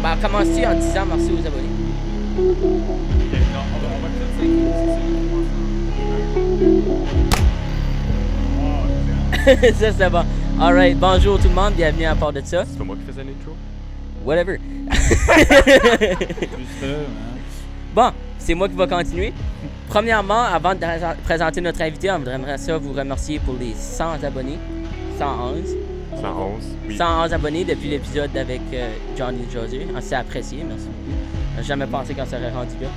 Ben, commence-tu en disant merci aux abonnés? Ok, non, on va peut-être s'inquiéter. Ça, c'est bon. Alright, bonjour tout le monde, bienvenue à part de ça. C'est pas moi qui faisais l'intro? Whatever. Bon, c'est moi qui va continuer. Premièrement, avant de présenter notre invité, on voudrait ça vous remercier pour les 100 abonnés. 111. 111, oui. 111 abonnés depuis l'épisode avec Johnny et José. On s'est apprécié, merci beaucoup. On n'a jamais pensé qu'on serait rendu là.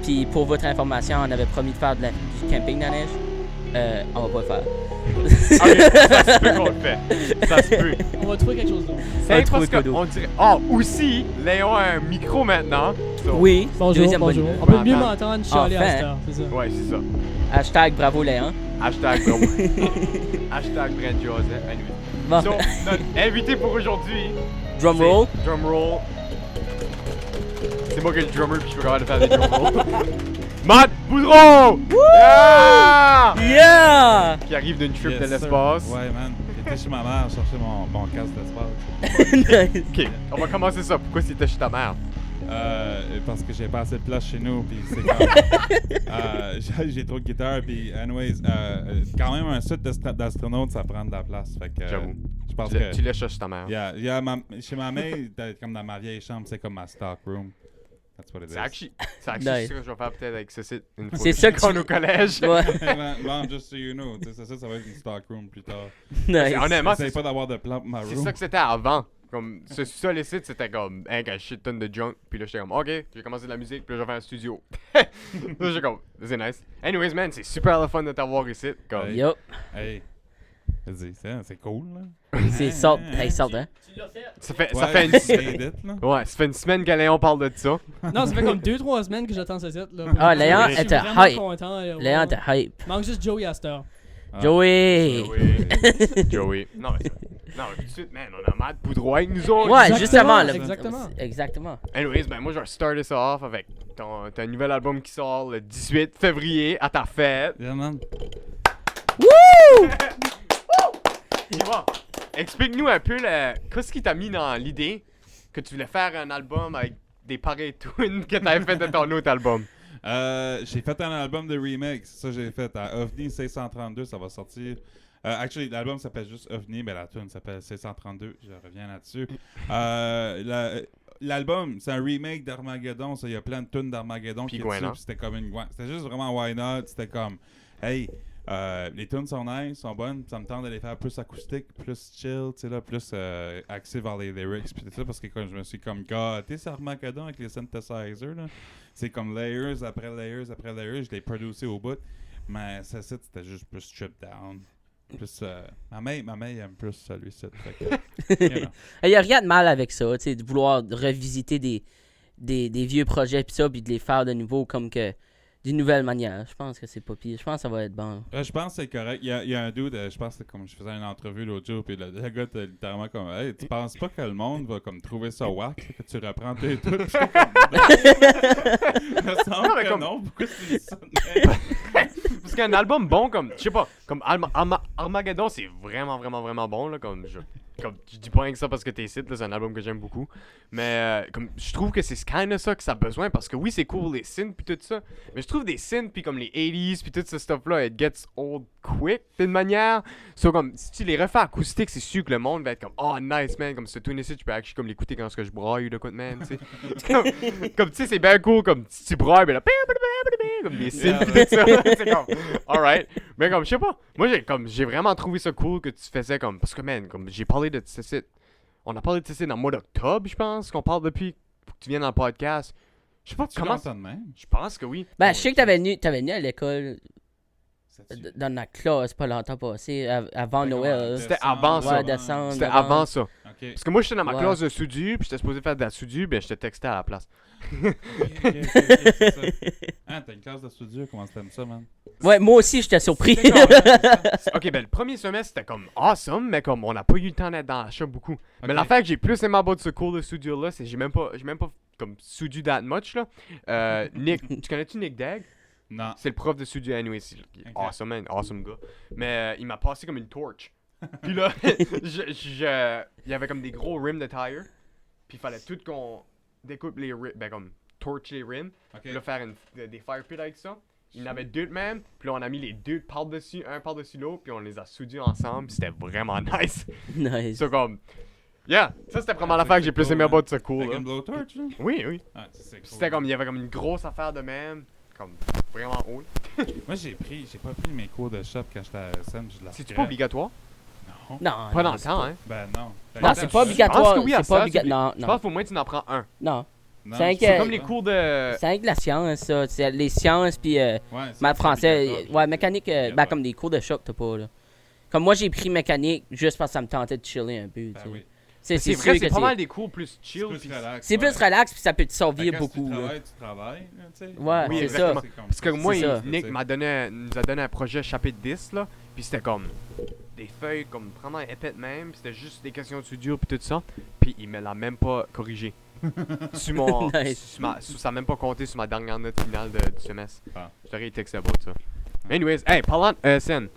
Puis pour votre information, on avait promis de faire du camping dans la neige. On va pas le faire. Ah oui, ça se peut qu'on le fait. Ça se peut. On va trouver quelque chose d'autre. Hey, parce qu'on dirait... Oh, aussi, Léon a un micro maintenant. So... Oui, Bonjour, deuxième bonne bonjour. nouvelle. On peut mieux m'entendre chialer Enfin. à cette heure, c'est ça. Ouais, c'est ça. Hashtag bravo Léon. Hashtag bravo. Hashtag Brent Joseph. Anyway. Bon, So, notre invité pour aujourd'hui... drum c'est- roll. Drum roll. C'est moi qui est le drummer puis je peux quand même faire des drum rolls. Matt Boudreau! Yeah! Yeah! Qui arrive d'une trip Yes, de sir. l'espace. Ouais, man. J'étais chez ma mère chercher mon casque d'espace. Nice. Ok, on va commencer ça. Pourquoi c'était chez ta mère? Parce que j'ai pas assez de place chez nous, puis c'est comme... j'ai trop de guitare, puis anyways, quand même un site d'astronaute, ça prend de la place, fait que... J'avoue. Je pense Tu que... laisses ça chez ta mère. Chez ma mère, comme dans ma vieille chambre, c'est comme ma stock room. That's what it is. C'est actually Nice. ce que je vais faire peut-être avec ce site une fois C'est que ça je que suis tu- au collège. Ouais, Bon, just so you know, tu sais, ça va être une stock room plus tard. nice. Honnêtement, J'essaie c'est pas d'avoir de plan pour ma c'est room. ça que c'était avant. Comme, ça, les sites, c'était comme, un shit ton de junk. Puis là, j'étais comme, ok, j'ai commencé de la musique, puis là, j'ai fait un studio. Là, j'ai comme, c'est nice. Anyways, man, c'est super le fun de t'avoir ici. Comme, Hey. Yo, Hey, vas-y, c'est cool, là. c'est salt, hey, salt, hein? ça fait Ouais, une c'est edit, là. Ouais, ça fait une semaine que Léon parle de ça. Non, ça fait comme 2-3 semaines que j'attends ce site. Là, Ah, Léon Je suis était vraiment hype. content. Là, Léon, ouais. t'es hype. Manque juste Joey à cette heure. Ah. Joey! Joey. Non, mais non, tout de suite, man, on a Matt Boudreau avec nous autres. Ouais, Exactement, justement. Là, exactement. Exactement. Anyways, ben moi je vais starter ça off avec ton nouvel album qui sort le 18 février à ta fête. Yeah, man. Wouh! Dis-moi, explique-nous un peu qu'est-ce qui t'a mis dans l'idée que tu voulais faire un album avec des pareils twins que t'avais fait de ton autre album. J'ai fait un album de remix. Ça, j'ai fait à OVNI 632. Ça va sortir. Actually, l'album s'appelle juste OVNI, mais la tune s'appelle 632. Je reviens là-dessus. L'album, c'est un remake d'Armageddon. Il y a plein de tunes d'Armageddon Puis qui Gwen, dessus. hein? Puis c'était comme une Gwen. C'était juste vraiment why not. C'était comme, hey, les tunes sont nice, sont bonnes. Ça me tente de les faire plus acoustiques, plus chill, tu sais là, plus axé vers les lyrics. Puis tout ça, parce que quand je me suis comme gâté sur Armageddon avec les synthesizers, là, c'est comme layers après layers après layers. Je l'ai producé au bout. Mais ça, c'était juste plus stripped down. Plus, ma mère aime plus celui-ci. Il n'y a rien de mal avec ça, tu sais, de vouloir revisiter des vieux projets pis ça, puis de les faire de nouveau comme que d'une nouvelle manière. Je pense que c'est pas pire. Je pense que ça va être bon. Je pense que c'est correct. Il y a un dude, je pense que comme je faisais une entrevue l'autre jour, puis le gars était littéralement comme, hey, tu penses pas que le monde va comme trouver ça whack, là, que tu reprends tes trucs? Puis j'étais comme, il me semble Non, mais que comme- non, pourquoi tu dis ça? Parce qu'un album bon comme, je sais pas, comme Armageddon, c'est vraiment, vraiment, vraiment bon, là, comme je dis pas rien que ça parce que t'es ici, là, c'est un album que j'aime beaucoup. Mais comme je trouve que c'est kinda ça que ça a besoin parce que oui, c'est cool les synths puis tout ça, mais je trouve des synths puis comme les 80s puis tout ce stuff-là, it gets old quick d'une manière. So, comme si tu les refais acoustiques, c'est sûr que le monde va être comme oh nice man, comme ce tune ici, tu peux actually comme l'écouter quand je braille ou de quoi de man, tu sais. comme tu sais, c'est bien cool comme si tu brailles, ben là, comme des synths pis tout ça. C'est comme alright. Mais comme je sais pas, moi j'ai vraiment trouvé ça cool que tu faisais comme parce que man, comme j'ai parlé de ce site. On a parlé de ce site dans le mois d'octobre, je pense, qu'on parle depuis pour que tu viennes dans le podcast. Je sais pas Tu comment. l'entends de même? Je pense que oui. Ben, je sais que t'avais venu à l'école C'est-tu- dans la classe pas longtemps passé, avant Ouais, Noël. C'était avant ça. Ouais, décembre. C'était novembre. avant ça. Ok. Parce que moi j'étais dans ma Ouais. classe de soudure, puis j'étais supposé faire de la soudure, ben je te textais à la place. Ok, c'est ça. Hein, t'as une classe de studio, comment t'aimes ça, man? Ouais, moi aussi, j'étais surpris. C'était comme- ok, ben le premier semestre c'était comme awesome, mais comme on n'a pas eu le temps d'être dans la shop beaucoup. Mais Ok. l'affaire que j'ai plus aimé about ce cours de soudure là, c'est que j'ai même pas comme soudure that much là. Nick, tu connais-tu Nick Dagg? Non. C'est le prof de studio anyway, c'est awesome man, awesome gars. Mais il m'a passé comme une torch. Puis là, il y avait comme des gros rims de tire. Puis il fallait tout qu'on découpe les rims, ben comme torch les rims, Ok. puis là faire des fire pits avec ça. Il y en avait deux de même, puis là on a mis les deux par-dessus, un par-dessus l'autre, puis on les a soudés ensemble, puis c'était vraiment nice. Nice. C'est comme, yeah, ça c'était vraiment Ah, l'affaire c'est que j'ai plus cool, aimé hein. à bord de ce cours Avec là. une blowtorch, là? Oui, oui. Ah, c'est cool. C'était comme, il y avait comme une grosse affaire de même, comme vraiment haut. Moi, j'ai pas pris mes cours de shop quand j'étais à SM. Je la C'est-tu regrette. pas obligatoire? Non. Non. Pas dans non, le c'est temps, pas- hein? Ben non. Non, c'est pas Je obligatoire. pense que oui, à C'est ça, pas obligatoire. Non, Je pense non. qu'au moins tu en prends un. Non. Non, C'est C'est que- comme les cours de... C'est avec la science, ça. C'est les sciences, puis Ouais, c'est maths français. obligatoire, Ouais, je- mécanique, ben, comme des cours de choc, t'as pas, là. Comme moi, j'ai pris mécanique juste parce que ça me tentait de chiller un peu, Ben tu sais. oui. C'est sûr vrai, c'est que pas mal des cours plus chill. C'est puis- plus relax. C'est plus relax, puis ça peut te servir Quand beaucoup, tu là. travailles, là, tu sais. Ouais, Oui, c'est exactement. ça. Parce que moi, C'est ça. Nick nous a donné un projet chapitre 10, là, puis c'était comme des feuilles comme vraiment épais de même, puis c'était juste des questions de soudure puis tout ça, puis il me l'a même pas corrigé. sur mon, Nice. ça a même pas compté sur ma dernière note finale du semestre. Ah. Je t'aurais été texté about ça. Anyways, hey, parlant de ESN,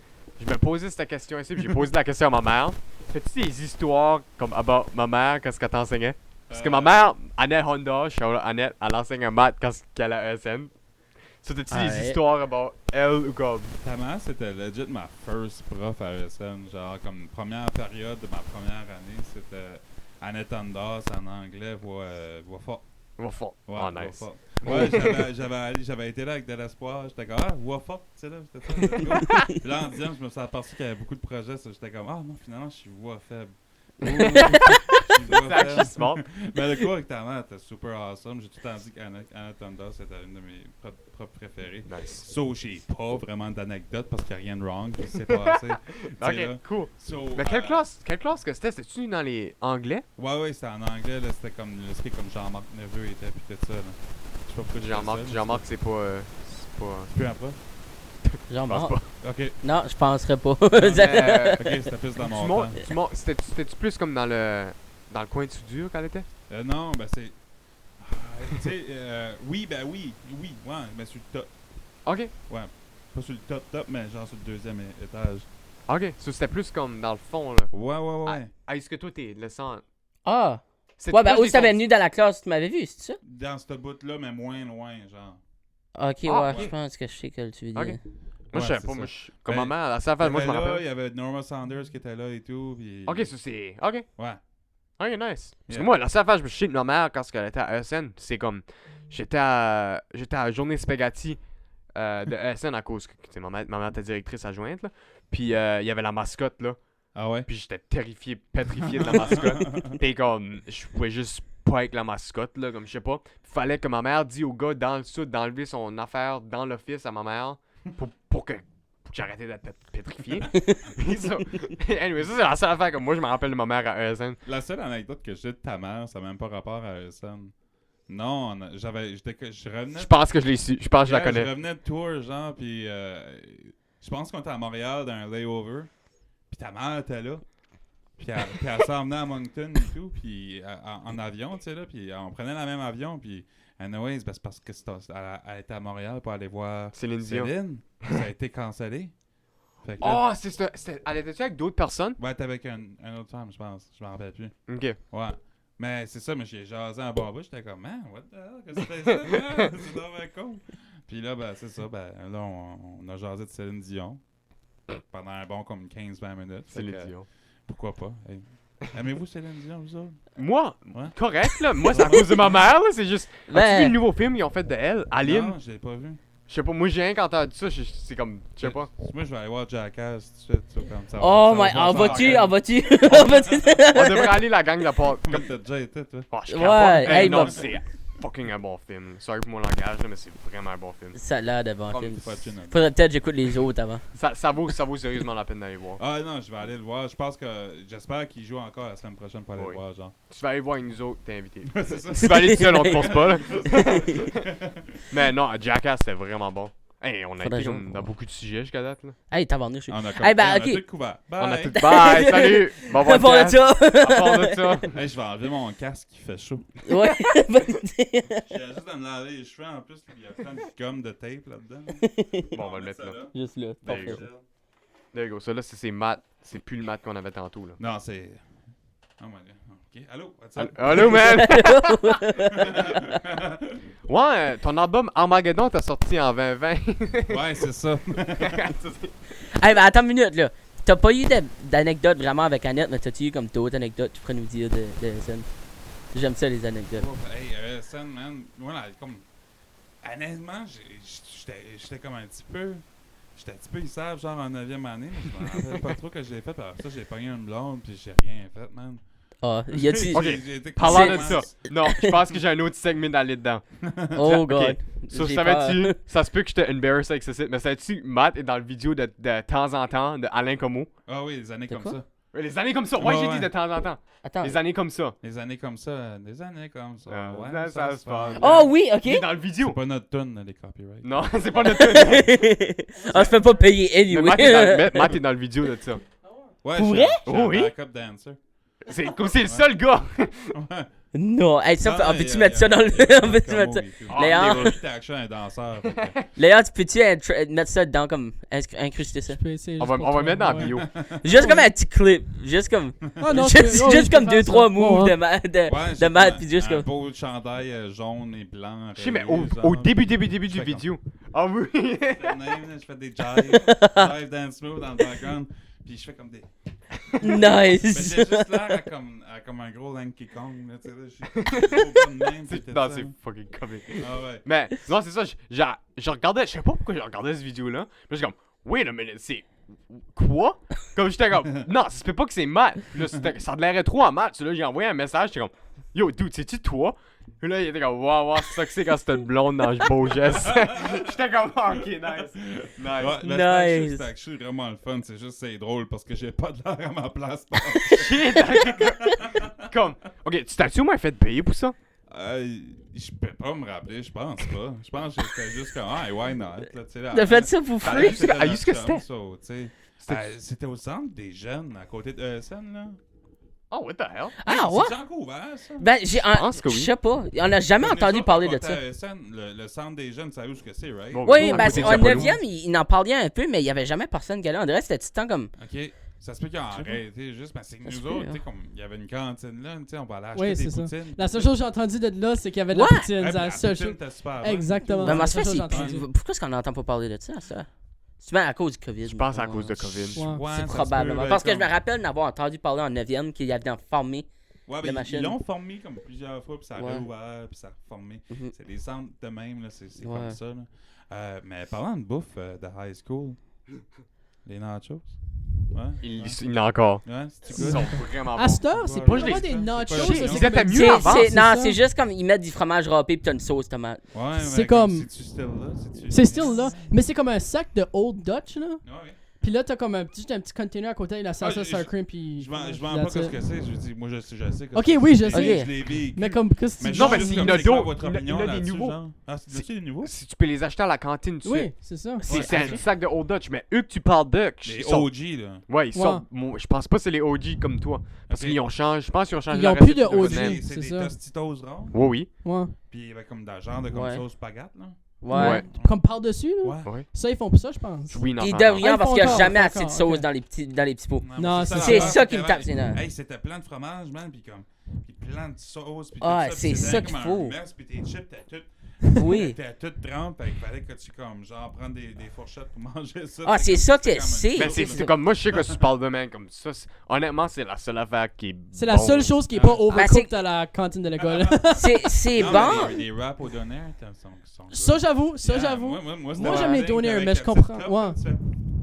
je me posais cette question ici, puis j'ai posé la question à ma mère. Fais-tu des histoires comme about ma mère, qu'est-ce qu'elle t'enseignait? Parce que ma mère, Annette Honda, Annette, elle enseigne un maths quand elle a ESN. Ça, t'as-tu Ah des ouais. histoires about elle ou comme... Ta mère, c'était legit ma first prof à ESN. Genre, comme première période de ma première année, c'était Annette Andas en anglais, voix forte. Au fond. Ouais, Oh, voix nice. forte. Ouais, j'avais été là avec de l'espoir. J'étais comme, ah, voix forte, tu sais là, c'était ça. C'était cool. Puis là, en disant, je me suis aperçu qu'il y avait beaucoup de projets. Ça, j'étais comme, ah non, finalement, je suis voix faible. Je suis voix C'est actually faible. smart. Mais le cours avec ta mère était super awesome. J'ai tout le temps dit qu'Annette Andas, c'était une de mes profs préférées. Nice. So, j'ai pas vraiment d'anecdotes parce qu'il n'y a rien de wrong qui s'est passé. Tu sais, là. Ok, cool. So, Mais quelle classe que c'était? C'était-tu dans les anglais? Ouais, c'était en anglais. Là, c'était comme comme Jean-Marc Neveu était, puis tout ça. Là. Je sais pas pourquoi je fais ça, Jean-Marc, c'est pas... c'est pas... C'est plus un prof? Genre, Je pense bon. pas. Ok. Non, je penserais pas. Mais, Ok, c'était plus dans mon temps. C'était-tu plus comme dans le coin de soudure qu'elle était? Non, ben c'est. Tu sais, oui, ouais, mais sur le top. Ok. Pas sur le top, mais genre sur le deuxième étage. Ok. So, c'était plus comme dans le fond, là. Ouais. Ah, est-ce que toi, t'es laissant... Ah! C'est Ouais, ben, proche où des t'avais cons- venu dans la classe, tu m'avais vu, c'est ça? Dans ce bout-là, mais moins loin, genre. Ok, Ah, ouais, ok. je pense que je sais que tu veux dire. Ok. Moi, je Ouais, savais c'est pas. ça. Moi, comme Ben, maman, à sa fête, moi, je me Il rappelle. y avait Norma Saunders qui était là et tout. Puis... Ok, ça, c'est... Ok. Ouais. Ok, nice. Parce Yeah. que moi, la seule fois que je me suis de ma mère quand elle était à ESN, c'est comme... J'étais à journée spaghetti de ESN à cause que tu sais, ma mère était directrice adjointe, là. Puis il y avait la mascotte, là. Ah ouais? Puis j'étais pétrifié de la mascotte. Puis comme, je pouvais juste pas avec la mascotte, là, comme je sais pas. Fallait que ma mère dise au gars dans le sud d'enlever son affaire dans l'office à ma mère pour que j'arrêtais d'être pétrifié. Puis ça, anyway, ça c'est la seule affaire que moi je me rappelle de ma mère à ESN. La seule anecdote que j'ai de ta mère, ça n'a même pas rapport à ESN. Non, je revenais. Je pense que je l'ai su. Je pense que je la Je connais. revenais de tour, genre, puis je pense qu'on était à Montréal dans un layover. Puis ta mère était là. Puis elle s'en venait à Moncton et tout, puis en avion, tu sais, là. Puis on prenait le même avion, puis anyways, ben, c'est parce que elle était à Montréal pour aller voir Céline Dion. Céline. Ça a été cancellé. Fait que Oh, là, elle était-tu avec d'autres personnes? ouais, t'es avec un autre femme, je pense. Je m'en rappelle plus. Ok. Ouais. Mais c'est ça, mais j'ai jasé en bon bout, j'étais comme, man, what the hell, qu'est-ce que c'était ça, man? C'est vraiment con. Puis là, ben, c'est ça, ben, là, on a jasé de Céline Dion pendant un bon comme 15-20 minutes. Fait Céline que, Dion. pourquoi pas? Hey. Aimez-vous Céline Dion, vous autres? Moi, Ouais. correct, là. Moi, c'est à cause de ma mère, là. C'est juste. As-tu Ben- vu le nouveau film qu'ils ont fait de elle, Aline? Non, je l'ai pas vu. Je sais pas, moi, j'ai rien quand t'as dit ça. C'est comme. Je sais pas. Moi, je vais aller voir Jackass tout de suite. Ça, comme ça, Oh ça my, en ça vas-tu, en en vas-tu, en vas-tu? On devrait aller la gang de part. Comme t'as déjà été, toi. Oh, je Ouais, capote. hey, non, bah- c'est fucking un bon film. Sorry pour mon langage, là, mais c'est vraiment un bon film. Ça a l'air de bon Oh, film. C'est pas chin, hein. Faudrait peut-être que j'écoute les autres avant. Ça vaut sérieusement la peine d'aller voir. Ah non, je vais aller le voir. Je pense que. J'espère qu'il joue encore la semaine prochaine pour aller Oui. le voir, genre. Tu vas aller voir avec nous autres, t'es invité. C'est ça. Tu vas aller tout seul, on te force pas, là. Mais non, Jackass, c'était vraiment bon. Hey, on a Faudrait été jouer. comme dans beaucoup de sujets jusqu'à date, là. Hey, t'as vendu, je suis. On a, Hey, ben, on a ok. tout couvert. Bye. On a tout. Bye, salut! Bon À part de podcast. ça. À part de ça. Hey, je vais enlever mon casque qui fait chaud. Ouais, bonne idée. J'ai juste à me laver les cheveux en plus, il y a plein de gomme de tape là-dedans. Bon, on va le mettre là. Juste là, There you parfait. go. There you go. Ça, là, c'est mat. C'est plus le mat qu'on avait tantôt, là. Non, c'est. Oh my god. Ok. Allô, what's up? Allô, man! Ouais, ton album Armageddon t'as sorti en 2020. Ouais, c'est ça. Hey, ben attends une minute, là. T'as pas eu d'anecdotes vraiment avec Annette, mais t'as-tu eu comme d'autres anecdotes que tu pourrais nous dire de SN? J'aime ça, les anecdotes. Hey, Sun, man. Voilà, comme. Honnêtement, j'étais comme un petit peu. J'étais un petit peuissable, genre en 9e année, mais je me rappelle pas trop que j'ai fait. Par ça, j'ai pogné une blonde, puis j'ai rien fait, man. Ah, y a-tu. Ok, J'ai été Parlant de complètement- ça. Non, je pense que j'ai un autre segment d'aller dedans. Oh Ok. god. Ça, J'ai savais-tu? peur. Ça se peut que je te embarrass avec ceci, mais savais-tu, Matt est dans le vidéo de temps en temps de Alain Como. Ah oui, des années De comme quoi? ça. Les années comme ça, ouais, Ouais, j'ai ouais. dit de temps en temps. Attends. Les années comme ça. Des années comme ça. Des années comme ça. Ah, ouais, ça se passe. Oh oui, Il ok. est dans le vidéo. C'est pas notre tune, les copyrights. Non, c'est pas notre. On se fait pas payer Mais anyway. Matt est dans le vidéo de ça. Ouais, Pour je suis vrai? un Oh oui? backup dancer. C'est comme c'est le seul gars. Ouais. Non, hey, ça, Ah, on peut-tu y a- mettre y a- ça dans le. y a- On peut-tu comme mettre ça? oui, tout. Ah, Léon, Lui, t'es action un danseur. fait que- Léon, tu peux-tu mettre ça dedans comme. Incruster ça? Je peux essayer. On juste pour va toi, mettre dans la ouais. bio. Juste comme un petit clip. Juste comme. Ah non, Juste ouais, juste je comme peux faire 2-3 ça. moves Ouais, de Ouais, de j'ai Matt, comme puis juste un comme. beau chandail jaune et blanc. Je sais, mais rayé, au genre. début Je du fais vidéo. Ah oui. Je fais des jive dance moves dans le background. Puis je fais comme des. Mais j'ai Nice! juste l'air à comme un gros Lanky Kong. Là, tu sais, là, je suis gros bon de même. puis tout Non, ça. c'est fucking comique. Ah ouais. Mais non, c'est ça. Je regardais, je sais pas pourquoi je regardais cette vidéo-là. Mais j'étais comme, wait a minute, c'est. Quoi? Comme j'étais comme, non, ça se peut pas que c'est Matt. Puis là, ça a l'air trop à Matt. Là, j'ai envoyé un message. J'étais comme, yo, dude, c'est-tu toi? Puis là, il était comme, waouh, c'est ça que c'est quand c'était une blonde dans le beau geste. J'étais comme, ok, nice. Nice. Ouais, Nice. c'était actually vraiment le fun. C'est juste c'est drôle parce que j'ai pas de l'air à ma place. Shit, comme, ok, tu t'as-tu au moins fait payer pour ça? Je peux pas me rappeler, je pense pas. Je pense que j'étais juste comme, ah, why not? Là, tu sais, là, T'as fait ça pour free? Est-ce que c'était? C'était au centre des jeunes, à côté de ESN, là. Oh, what the hell? Ah ouais? C'est encore ouvert, ça? Ben, pense que oui. je sais pas. On a jamais entendu parler de ça. ESN, le centre des jeunes, ça où ce que c'est, right? Bon, Oui, à ben, côté de en Saint-Paulo. 9e, il en parlait un peu, mais il y avait jamais personne qui allait. On dirait que c'était tout le temps comme. Ok. Ça se peut qu'ils ont arrêté juste parce que Ça se nous peut, autres, hein. tu sais, comme il y avait une cantine là, tu sais, on va aller acheter Oui, des c'est ça. poutines. La seule chose que j'ai entendu de là, c'est qu'il y avait de la Ouais. poutine. Ouais, C'est la la seule poutine chose. était super bonne. Exactement. Ben, moi, c'est ça fait la seule chose que j'ai entendu. Pourquoi est-ce qu'on n'entend pas parler de ça? C'est bien à cause du COVID. Je pense à cause de COVID. Ouais. Ouais, C'est ça se probablement. peut, Parce que je comme- me rappelle d'avoir entendu parler en 9e qu'il y avait formé. Ouais, la mais machine. ils l'ont formé comme plusieurs fois, puis ça a Ouais. réouvert, puis ça a reformé. Mhm. C'est des centres de même, là, c'est Ouais. comme ça. Là. Mais parlant de bouffe de high school, les nachos. Ouais. Il l'a encore. Ouais, c'est Ils good. sont vraiment À bons. cette heure, c'est Ouais, pas je vraiment l'ai- des nachos. c'est pas- ça, ils c'est étaient comme mieux un- avant. Non, ça. c'est juste comme ils mettent du fromage râpé puis t'as une sauce tomate. Ouais, C'est mais comme- C'est-tu still là? C'est still là. Mais c'est comme un sac de Old Dutch, là. Ouais. Puis là, t'as comme un petit container à côté avec la salsa Ah, sour cream. Puis. Je vends pas ce que c'est, je dis, moi je sais Ok, que oui, je c'est. sais. Je l'ai vécu. Mais comme. qu'est-ce que Mais tu Non, dis? mais juste il y comme en a c'est quoi d'autres. votre Il y en a opinion des là-dessus, nouveaux. genre? Ah, c'est des nouveaux? Si tu peux les acheter à la cantine tout de Oui, suite. c'est ça. C'est Ouais, un sac de Old Dutch, mais eux que tu parles d'eux, Les ils sont- OG, là. Ouais, ils sont. Je pense pas que c'est les OG comme toi. Parce Ok. qu'ils ont changé. Je pense qu'ils ont changé Ils la ont plus recette de leur OG. même. C'est c'est des ça. Tostitos ronds, Oui, oui. Ouais. puis avec comme de genre de comme Ouais. sauce spaghetti, là. Ouais. Comme par-dessus, là. Ouais. Ouais. Ça, ils font pour ça, je pense. Oui, non. Ils non, devraient Ah, parce ils qu'il n'y a font jamais encore, assez de ok. sauce dans les petits pots. Non, mais c'est C'est l'affaire, ça qui me qu'il y tape ses nerfs. Hey, c'était plein de fromage, man, puis comme. Puis plein de sauce, puis Ah, tout ça. c'est puis ça c'était qu'il comme un faut. mess, puis tes chips, t'es Oui. toutes trempes, il fallait que tu, comme, genre, prendre des fourchettes pour manger ça. Ah, c'est comme- ça que comme un c'est. Mais sauce, c'est là. comme moi, je sais que tu parles de même comme ça. Honnêtement, c'est la seule affaire qui est. C'est la bon. seule chose qui est pas Ah. overcooked à la cantine de l'école. C'est Non, bon. mais les wraps au donner, sont good. Ça, j'avoue. Ça, Yeah, j'avoue. Moi, Moi, j'aime les doners, mais je comprends. Ouais.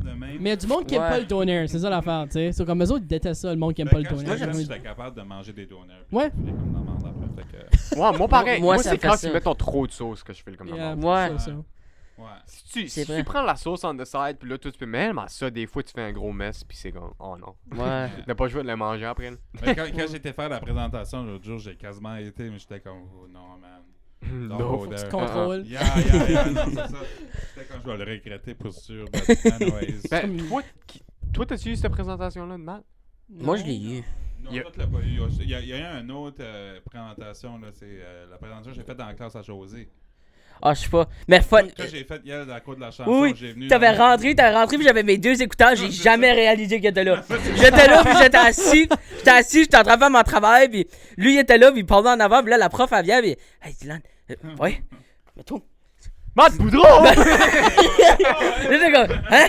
Mais il y a du monde qui aime Ouais. pas le doner, c'est ça l'affaire, tu sais. C'est comme eux autres, ils détestent ça, le monde qui aime Ben, pas le quand doner. j'étais jeune, Oui. j'étais capable de manger des donners. Ouais. Puis comme dans la merde après, fait que- Ouais, moi pareil. Moi, Moi, ça c'est me fait quand ça. tu mets ton trop de sauce que je fais le comme Yeah, Ouais. ça, ça. Ouais. Si C'est tu vrai. prends la sauce on the side, puis là, toi, tu peux même ça, des fois, tu fais un gros mess, puis c'est comme, oh non. Ouais. T'as pas joué de le manger après. là. Mais quand j'étais faire la présentation l'autre jour, j'ai quasiment été, mais j'étais comme, oh non, man. Don't Non. go there. Contrôle. Yeah, non, c'est ça. J'étais comme, je vais le regretter pour sûr. But anyways. Ben, toi, t'as-tu eu cette présentation-là de Matt? Moi, je l'ai eu. Non, Il y a- toi, tu l'as pas eu. Il y a eu une autre présentation, là, c'est la présentation que j'ai faite dans la classe à José. Ah, je sais pas. Mais fun. Quand j'ai fait hier dans la cour de la chanson, Oui, j'ai venu. t'avais rentré, puis j'avais mes 2 écouteurs, j'ai jamais réalisé qu'il était là. J'étais là, puis j'étais assis, j'étais en train de faire mon travail, puis lui, il était là, puis il parlait en avant, puis là, la prof, elle vient, puis hey, Dylan, ouais, mais toi. Matt Boudreau! Là, j'étais comme, hein?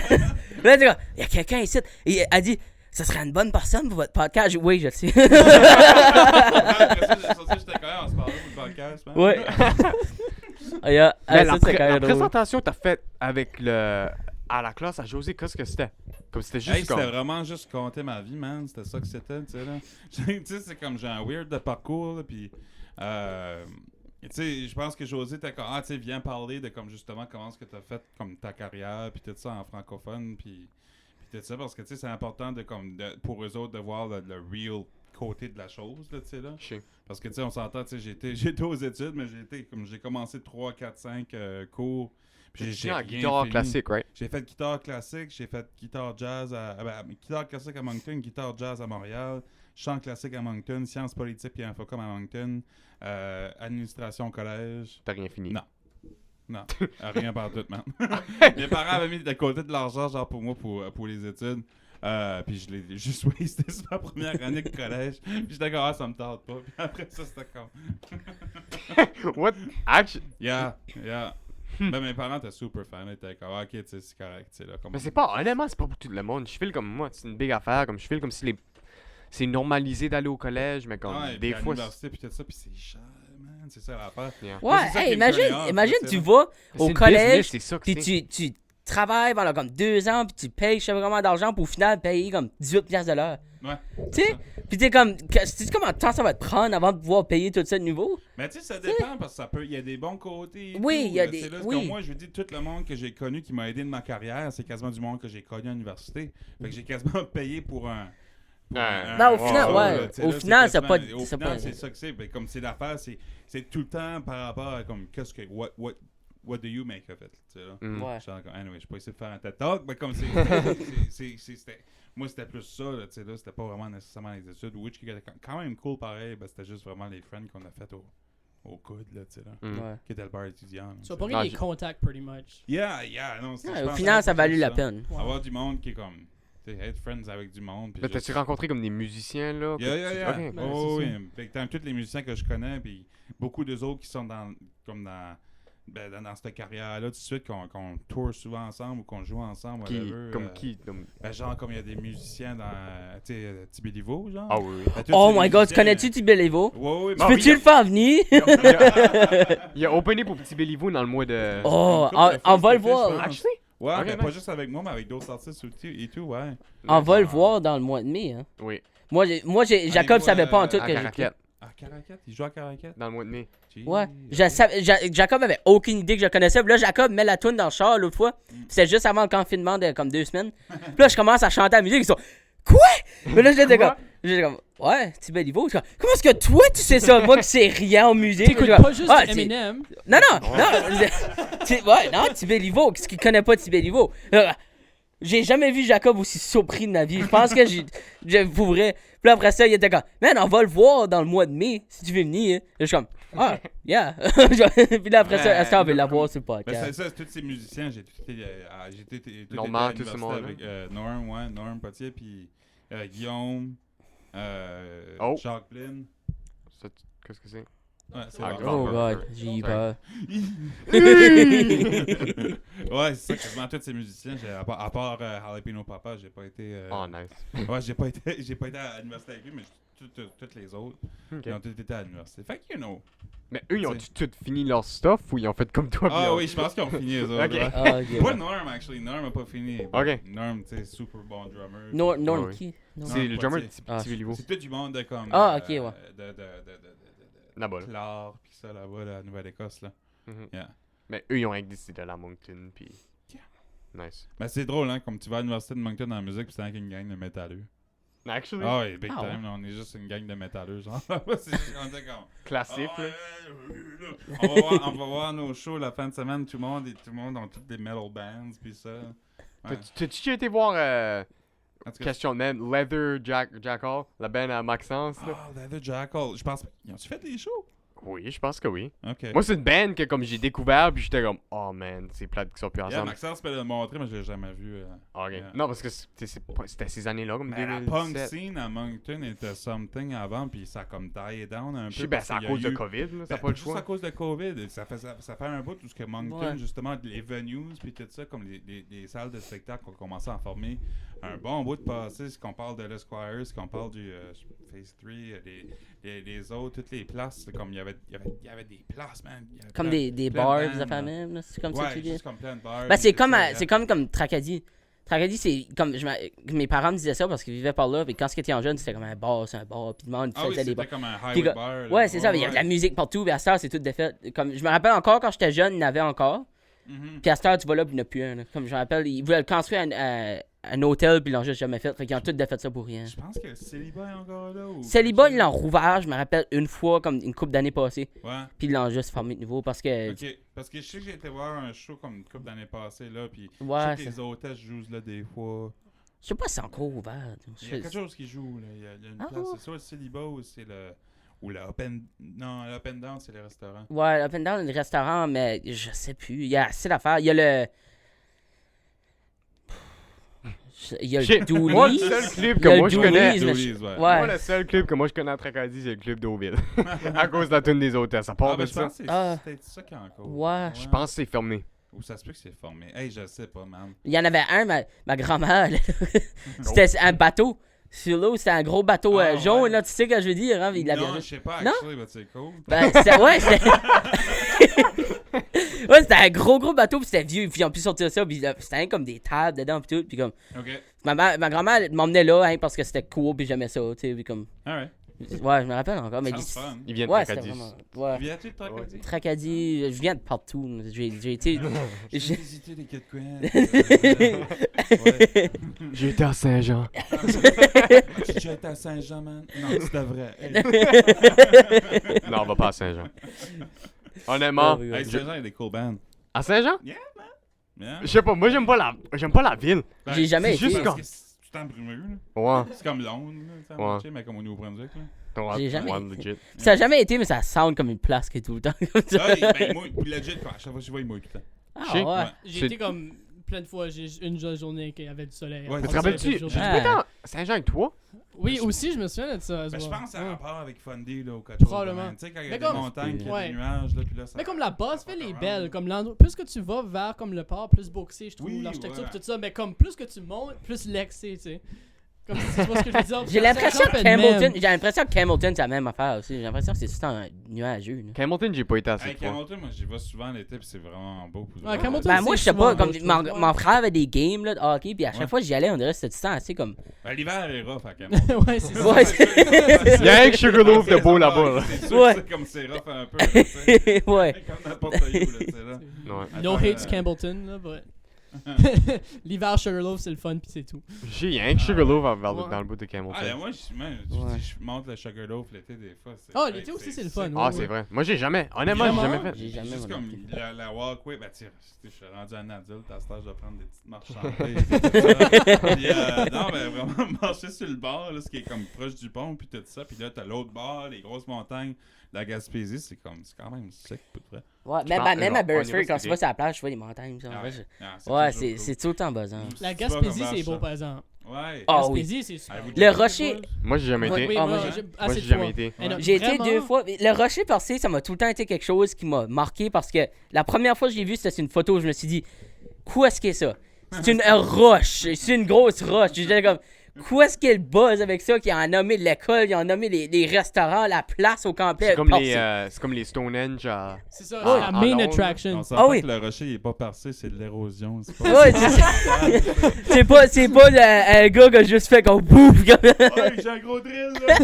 Là, j'étais comme, il y a quelqu'un ici, et elle dit, ça serait une bonne personne pour votre podcast. Oui, je le sais. Après ça, j'étais quand même, on se parlait pour le podcast, man. Ouais. Yeah. Mais Ça, la, c'est quand même la drôle. présentation que t'as faite avec le... à la classe à José, qu'est-ce que c'était? Comme c'était juste Hey, comme... c'était vraiment juste compter ma vie, man. C'était ça que c'était, tu sais, là. Tu sais, c'est comme j'ai un weird de parcours, là, puis... tu sais, je pense que José était comme, tu sais, viens parler de comme justement comment est-ce que t'as fait comme ta carrière, puis tout ça en francophone, puis tout ça, parce que tu sais, c'est important de comme pour eux autres de voir le real côté de la chose, là, tu sais, là. Parce que tu sais, on s'entend, tu sais, j'étais aux études, mais j'ai commencé 3, 4, 5 cours. Puis j'ai en rien guitare fini. classique, right? J'ai fait guitare classique, j'ai fait guitare jazz guitare classique à Moncton, guitare jazz à Montréal, chant classique à Moncton, sciences politiques et infocom à Moncton, administration au collège. T'as rien fini? Non, rien par tout, man. Mes parents avaient mis de côté de l'argent genre pour moi pour les études. Puis je l'ai juste wasté sur ma première année de collège. Puis j'étais comme, ça me tente pas. Puis après ça, c'était comme... What? Actually... Yeah. Ben, mes parents étaient super fans. Ils étaient comme, ok, tu sais, c'est correct. Tu sais, là, comme... Mais c'est pas... Honnêtement, c'est pas pour tout le monde. Je file comme moi. C'est une big affaire. Comme je file comme si les... C'est normalisé d'aller au collège, mais comme Ouais, des puis à fois... l'université, puis tout ça, puis c'est cher, man. C'est ça l'affaire. Yeah. Ouais, c'est ça hey, qui me connaît, imagine là, tu c'est vas C'est au une collège, business, c'est ça que puis c'est. tu travailles pendant comme 2 ans, puis tu payes je sais pas comment d'argent pour au final payer comme 18$ de l'heure. Ouais. Tu sais? Puis t'es comme, sais-tu combien de temps ça va te prendre avant de pouvoir payer tout ça de nouveau? Mais tu sais, ça dépend parce que ça peut. Il y a des bons côtés. et Oui, tout, il y a là, des- tu sais, là, oui. comme moi, je veux dire, tout le monde que j'ai connu qui m'a aidé de ma carrière, c'est quasiment du monde que j'ai connu à l'université. Fait que j'ai quasiment payé pour un. Ben, au final, ouais. là, tu sais, Au là, final, c'est c'est pas- quasiment- Au c'est final, pas- c'est ça que c'est. Ben, comme c'est l'affaire, c'est tout le temps par rapport à comme qu'est-ce que. What do you make of it? Tu sais, là. Ouais. Genre, anyway, je peux essayer de faire un TED Talk, mais comme c'était. Moi, c'était plus ça, là, tu sais, là, c'était pas vraiment nécessairement les études. Which qui était quand même cool pareil, ben, c'était juste vraiment les friends qu'on a fait au coude, là, tu sais, là. Ouais. Qui était le bar étudiant. là, Tu tu vas sais. pas Non, des contacts, pretty much. Yeah, non, Ouais, je au pense final, que ça c'est valut la ça. peine. Ouais. Avoir du monde qui est comme. Tu sais, être friends avec du monde. puis Là, juste- t'as-tu rencontré comme des musiciens, là? Yeah. Ok. Ben, Oh, c'est oui. Fait que t'as tous les musiciens que je connais, puis beaucoup d'eux autres qui sont dans cette carrière-là, tout de suite, qu'on tourne souvent ensemble ou qu'on joue ensemble, Qui? whatever. Comme qui? Ben, genre, comme il y a des musiciens dans, tu sais, Tibéliveau, genre. Ah oui. Ben, tous Oh ces my god, tu musiciens- connais-tu Tibélévo? Ouais, Tu ben, peux-tu oui, le faire venir? Il a opené pour Petit Béliveau dans le mois de... Oh, Une couple de on fois, va le c'était fait, je voir. pense. Actually? Ouais, Ok, mais nice. pas juste avec moi, mais avec d'autres artistes et tout, ouais. On va le voir dans le mois de mai. Hein. Oui. Jacob Allez-vous, savait pas en tout À que j'étais. Caracat. À Caracat? Il joue à Caracat? Dans le mois de mai. Ouais. Jacob avait aucune idée que je connaissais. Puis là, Jacob met la tune dans le char l'autre fois. C'était juste avant le confinement de comme 2 semaines. Puis là, je commence à chanter la musique. Ils sont quoi? Mais là, j'étais comme, ouais, Tibéliveau. Comment est-ce que toi, tu sais ça? Moi qui sais rien en musique. T'écoutes Je suis pas comme, juste ah, Eminem. Non. Ouais, non, Tibéliveau. Qu'est-ce qu'il connaît pas Tibéliveau? J'ai jamais vu Jacob aussi surpris de ma vie. Je pense que pour vrai. Puis après ça, il était comme, man, on va le voir dans le mois de mai, si tu veux venir. Et je suis comme, ah, yeah. Puis là, après ça, est-ce qu'on veut la voir sur le Ben, podcast? c'est ça, tous ces musiciens, j'ai été Normand, à tout ce l'université monde-là. avec Norm Potier, puis Guillaume, Oh. Jacques Blin. Ça, qu'est-ce que c'est? Ouais, c'est Ah, vrai. grand. Oh god, j'ai eu peur. Ouais, c'est ça, quasiment tous ces musiciens, à part Jalapeno Papa, j'ai pas été... Oh, nice. Ouais, j'ai pas été à l'université avec lui, mais toutes les autres, Ok. ils ont tous été à l'université. Fait que, you know. Mais eux, ils ont tout fini leur stuff ou ils ont fait comme toi? puis ils Ah ont- oui, je pense qu'ils ont fini les autres. Ok. ouais. Ah, ok. Pas Norm, actually. Norm a pas fini. Ok. Norm, tu sais, super bon drummer. Norm Ah oui. qui? Norm. C'est le Norm drummer de Potier. Ah, Petit Béliveau. C'est tout du monde de comme. Ah, ok, ouais. Là-bas, là. Clare, pis ça là-bas, la Nouvelle-Écosse, là. Mhm. Yeah. Mais eux, ils ont décidé d'aller à Moncton, puis... Yeah. Nice. Mais c'est drôle, hein, comme tu vas à l'université de Moncton en musique, pis c'est une gang de métalleux. Actually, Ah oui, big Ah, time, là, on est juste une gang de métalleux, genre. C'est on était comme. classique, Ah, là. on va voir nos shows la fin de semaine, tout le monde ont toutes des metal bands, pis ça. Ouais. T'as-tu déjà été voir, En tout cas, question de même, Leather Jackal, la band à Maxence, là? Ah, Leather Jackal. Je pense. Ils ont-tu fait des shows? Oui, je pense que oui. Ok. Moi, c'est une band que comme j'ai découvert, puis j'étais comme, oh man, c'est plate qu'ils sont plus Yeah, ensemble. Maxence peut le montrer, mais je l'ai jamais vu. Ok. Yeah. Non, parce que c'était ces années-là, comme Mais la punk 2017. scene à Moncton était something avant, puis ça a comme taillé down un Je peu. sais, ben, parce c'est à qu'il y a cause de eu- COVID, là, Ben, ça pas le juste à choix. cause de COVID. Ça fait un bout tout ce que Moncton, Ouais. justement, les venues, puis tout ça, comme les salles de spectacle ont commencé à former un bon bout de passé. Si on parle de l'Esquire, si on parle du Phase 3, les autres, toutes les places, c'est comme il y avait des places, man. Il y avait Comme plein- des plein de bars, bands, des affaires même, là, c'est comme ça que tu Ouais, dis. juste comme plein de bars. Ben, c'est puis tout comme, ça, c'est comme Tracadie. Tracadie, c'est comme, mes parents me disaient ça parce qu'ils vivaient par là, puis quand j'étais jeune, c'était comme un bar, c'est un bar, puis le monde Ah oui, faisait des c'était bars. comme un Puis highway bar. là. Ouais, c'est ça, il y a de la musique partout, puis à cette heure, c'est tout défait. Comme, je me rappelle encore quand j'étais jeune, il y en avait encore, Mhm. puis à cette heure, tu vas là, puis il n'y en a plus un. Là. Comme je me rappelle, ils voulaient construire un hôtel, puis ils l'ont juste jamais fait, fait qu'ils ont tout défait ça pour rien. Je pense que Célibat est encore là. Ou Célibat, ils l'ont rouvert, je me rappelle, une fois, comme une couple d'années passées, Ouais. puis ils l'ont juste fermé de nouveau parce que. Ok, parce que je sais que j'ai été voir un show comme une couple d'années passées là, puis je Ouais, sais que c'est- les hôtesses jouent là des fois. Je sais pas si c'est encore ouvert. Il y a quelque chose qui joue là, il y a une Ah, place, ouais. c'est soit le Célibat ou c'est le Open non, le Open Down c'est le restaurant. Ouais, up and down, le restaurant, mais je sais plus. Il y a assez d'affaires. Il y a le. Il y a Shit. le Dooley. Moi, le seul clip Il y que a moi le je Dooley, connais. mais Dooley's, ouais. Moi, Ouais. le seul clip que moi je connais à Tracadie, c'est le clip d'Oville. À cause de la tune des hôtels. Ça part Ah de ben je ça. pense que c'est Ah. peut-être ça qui est encore. Ouais. Je pense que c'est fermé. Ou ça se peut que c'est formé. Hey, je sais pas, man. Il y en avait un, ma grand-mère. là. C'était un bateau. Sur l'eau, c'était un gros bateau Ah, jaune, ouais. là, tu sais ce que je veux dire. Hein, il l'avait Non, je juste- sais pas, Non? actually, but c'est cool. Ben, c'était. Ouais, c'était. Ouais, c'était un gros bateau, puis c'était vieux, puis ils ont pu sortir ça, puis c'était rien comme des tables dedans, puis tout, puis comme. Ok. Ma grand-mère elle m'emmenait là, hein, parce que c'était cool, puis j'aimais ça, tu sais, puis comme. Alright. Ouais, je me rappelle encore, mais. C'est fun. Il vient de Ouais, c'était Tracadie. vraiment. Ouais. Viens-tu de Tracadie? Tracadie, je viens de partout. J'ai été. J'ai j'ai- visité les quatre coins. Ouais. J'ai été à Saint-Jean. Tu déjà été à Saint-Jean, man? Non, c'est vrai. Hey. Non, on va pas à Saint-Jean. Honnêtement, Ouais, ouais. Hey, Saint-Jean, il y a des cool bands. à Saint-Jean? Yeah. Je sais pas, moi j'aime pas la ville. Ben, J'ai jamais c'est été. juste Juste parce quand- que c'est tout le temps brumeux, là. Ouais. C'est comme Londres, là, tu sais, à Ouais. moitié, mais comme au Nouveau-Brunswick, là. Ouais, J'ai jamais ouais, été. legit. Ça a jamais été, mais ça sound comme une place qui est tout le temps comme ça. Ah, ben, moi, legit, quoi. À chaque fois que je vois, il mouille tout le temps. Ah, Chic. ouais. Ouais. J'ai C'est- été comme plein de fois, j'ai une journée qu'il y avait du soleil. Ouais, Après te ça, rappelles-tu- il y avait du jour. Ah. J'ai été à Saint-Jean avec toi? Oui, aussi, je me souviens de ça. Ben, je pense que ça a Ouais. rapport avec Fundy, là, ou quelque chose. Probablement. de même. Tu sais, quand il y a Mais des comme- montagnes, qu'il y a Ouais. des nuages, là, puis là, ça... Mais comme la base ça fait les part belles, around. comme l'endroit, plus que tu vas vers comme le port, plus beau que c'est, je trouve, Oui, l'architecture ouais. et tout ça, mais comme plus que tu montes, plus laid que c'est, tu sais. Comme tu vois ce que je veux dire. J'ai l'impression Ça que fait Campbellton, même. j'ai l'impression que Campbellton, c'est la même affaire aussi. J'ai l'impression que c'est tout le temps nuageux. là. Campbellton, j'ai pas été assez Hey, de fois. Campbellton, moi, j'y vais souvent l'été, puis c'est vraiment beau. Pour Ouais, Campbellton, Ben, moi, c'est je sais pas, souvent comme beau, je mon, trouve. mon frère avait des games là, de hockey, puis à chaque Ouais. fois que j'y allais, on dirait que c'était tout le temps assez comme. Ben, l'hiver est rough à Campbellton. Ouais, c'est ça. Ouais, Il y a rien que Sugarloaf de beau là-bas. là. C'est sûr Ouais. que c'est comme c'est rough un peu, là, tu sais. ouais. Comme n'importe où, là, tu sais, là. Ouais. No Attends, hate to Campbellton, là, but... L'hiver Sugarloaf, c'est le fun, pis c'est tout. J'ai rien que Sugarloaf Ouais. dans le bout de Ah, Campbellton. ben, moi, Ouais. je monte le Sugarloaf l'été, des fois. Ah, l'été aussi, c'est le fun, Ah, ouais. c'est vrai. Moi, j'ai jamais. Honnêtement, j'ai Vraiment? jamais fait. J'ai jamais Juste mon comme hockey. la walkway, ben tu sais, je suis rendu un adulte, à ce stage de prendre des petites marches chantées. Puis, non, mais vraiment marcher sur le bord, là, ce qui est comme proche du pont, puis tout ça. Puis là, t'as l'autre bord, les grosses montagnes de la Gaspésie, c'est quand même sec, pour de vrai. Ouais, Je même, pense- même genre, à Beresford, on y va, quand tu c'est vas sur la plage, tu vois les montagnes. Ça, Ah ouais, ouais? c'est tout le temps buzzant. La Tu vas comme Gaspésie, vers c'est beau, ça. par exemple. Ouais. Ah, oui. Gaspésie, c'est super. Avez-vous beau. déjà Le fait rocher- des fois? Moi, j'ai jamais Oui, été. oui, Ah, moi, moi, j'ai Moi, assez j'ai de jamais fois. été. Et non, J'ai été vraiment, 2 fois. Le rocher percé, ça m'a tout le temps été quelque chose qui m'a marqué parce que la première fois que je l'ai vu, c'était sur une photo. Je me suis dit, quoi est-ce que c'est ça? C'est une roche. C'est une grosse roche. J'étais comme, quoi est-ce qu'il y a le buzz avec ça? Qui a nommé l'école, ils ont nommé les restaurants, la place au complet. C'est comme les Stonehenge à. C'est ça, Ouais. c'est la En main Londres. attraction. On s'entend Ah oui. que le rocher, il est pas percé, c'est de l'érosion. C'est pas... Ouais, c'est pas un gars qui a juste fait comme bouf. Ouais, j'ai un gros drill, là!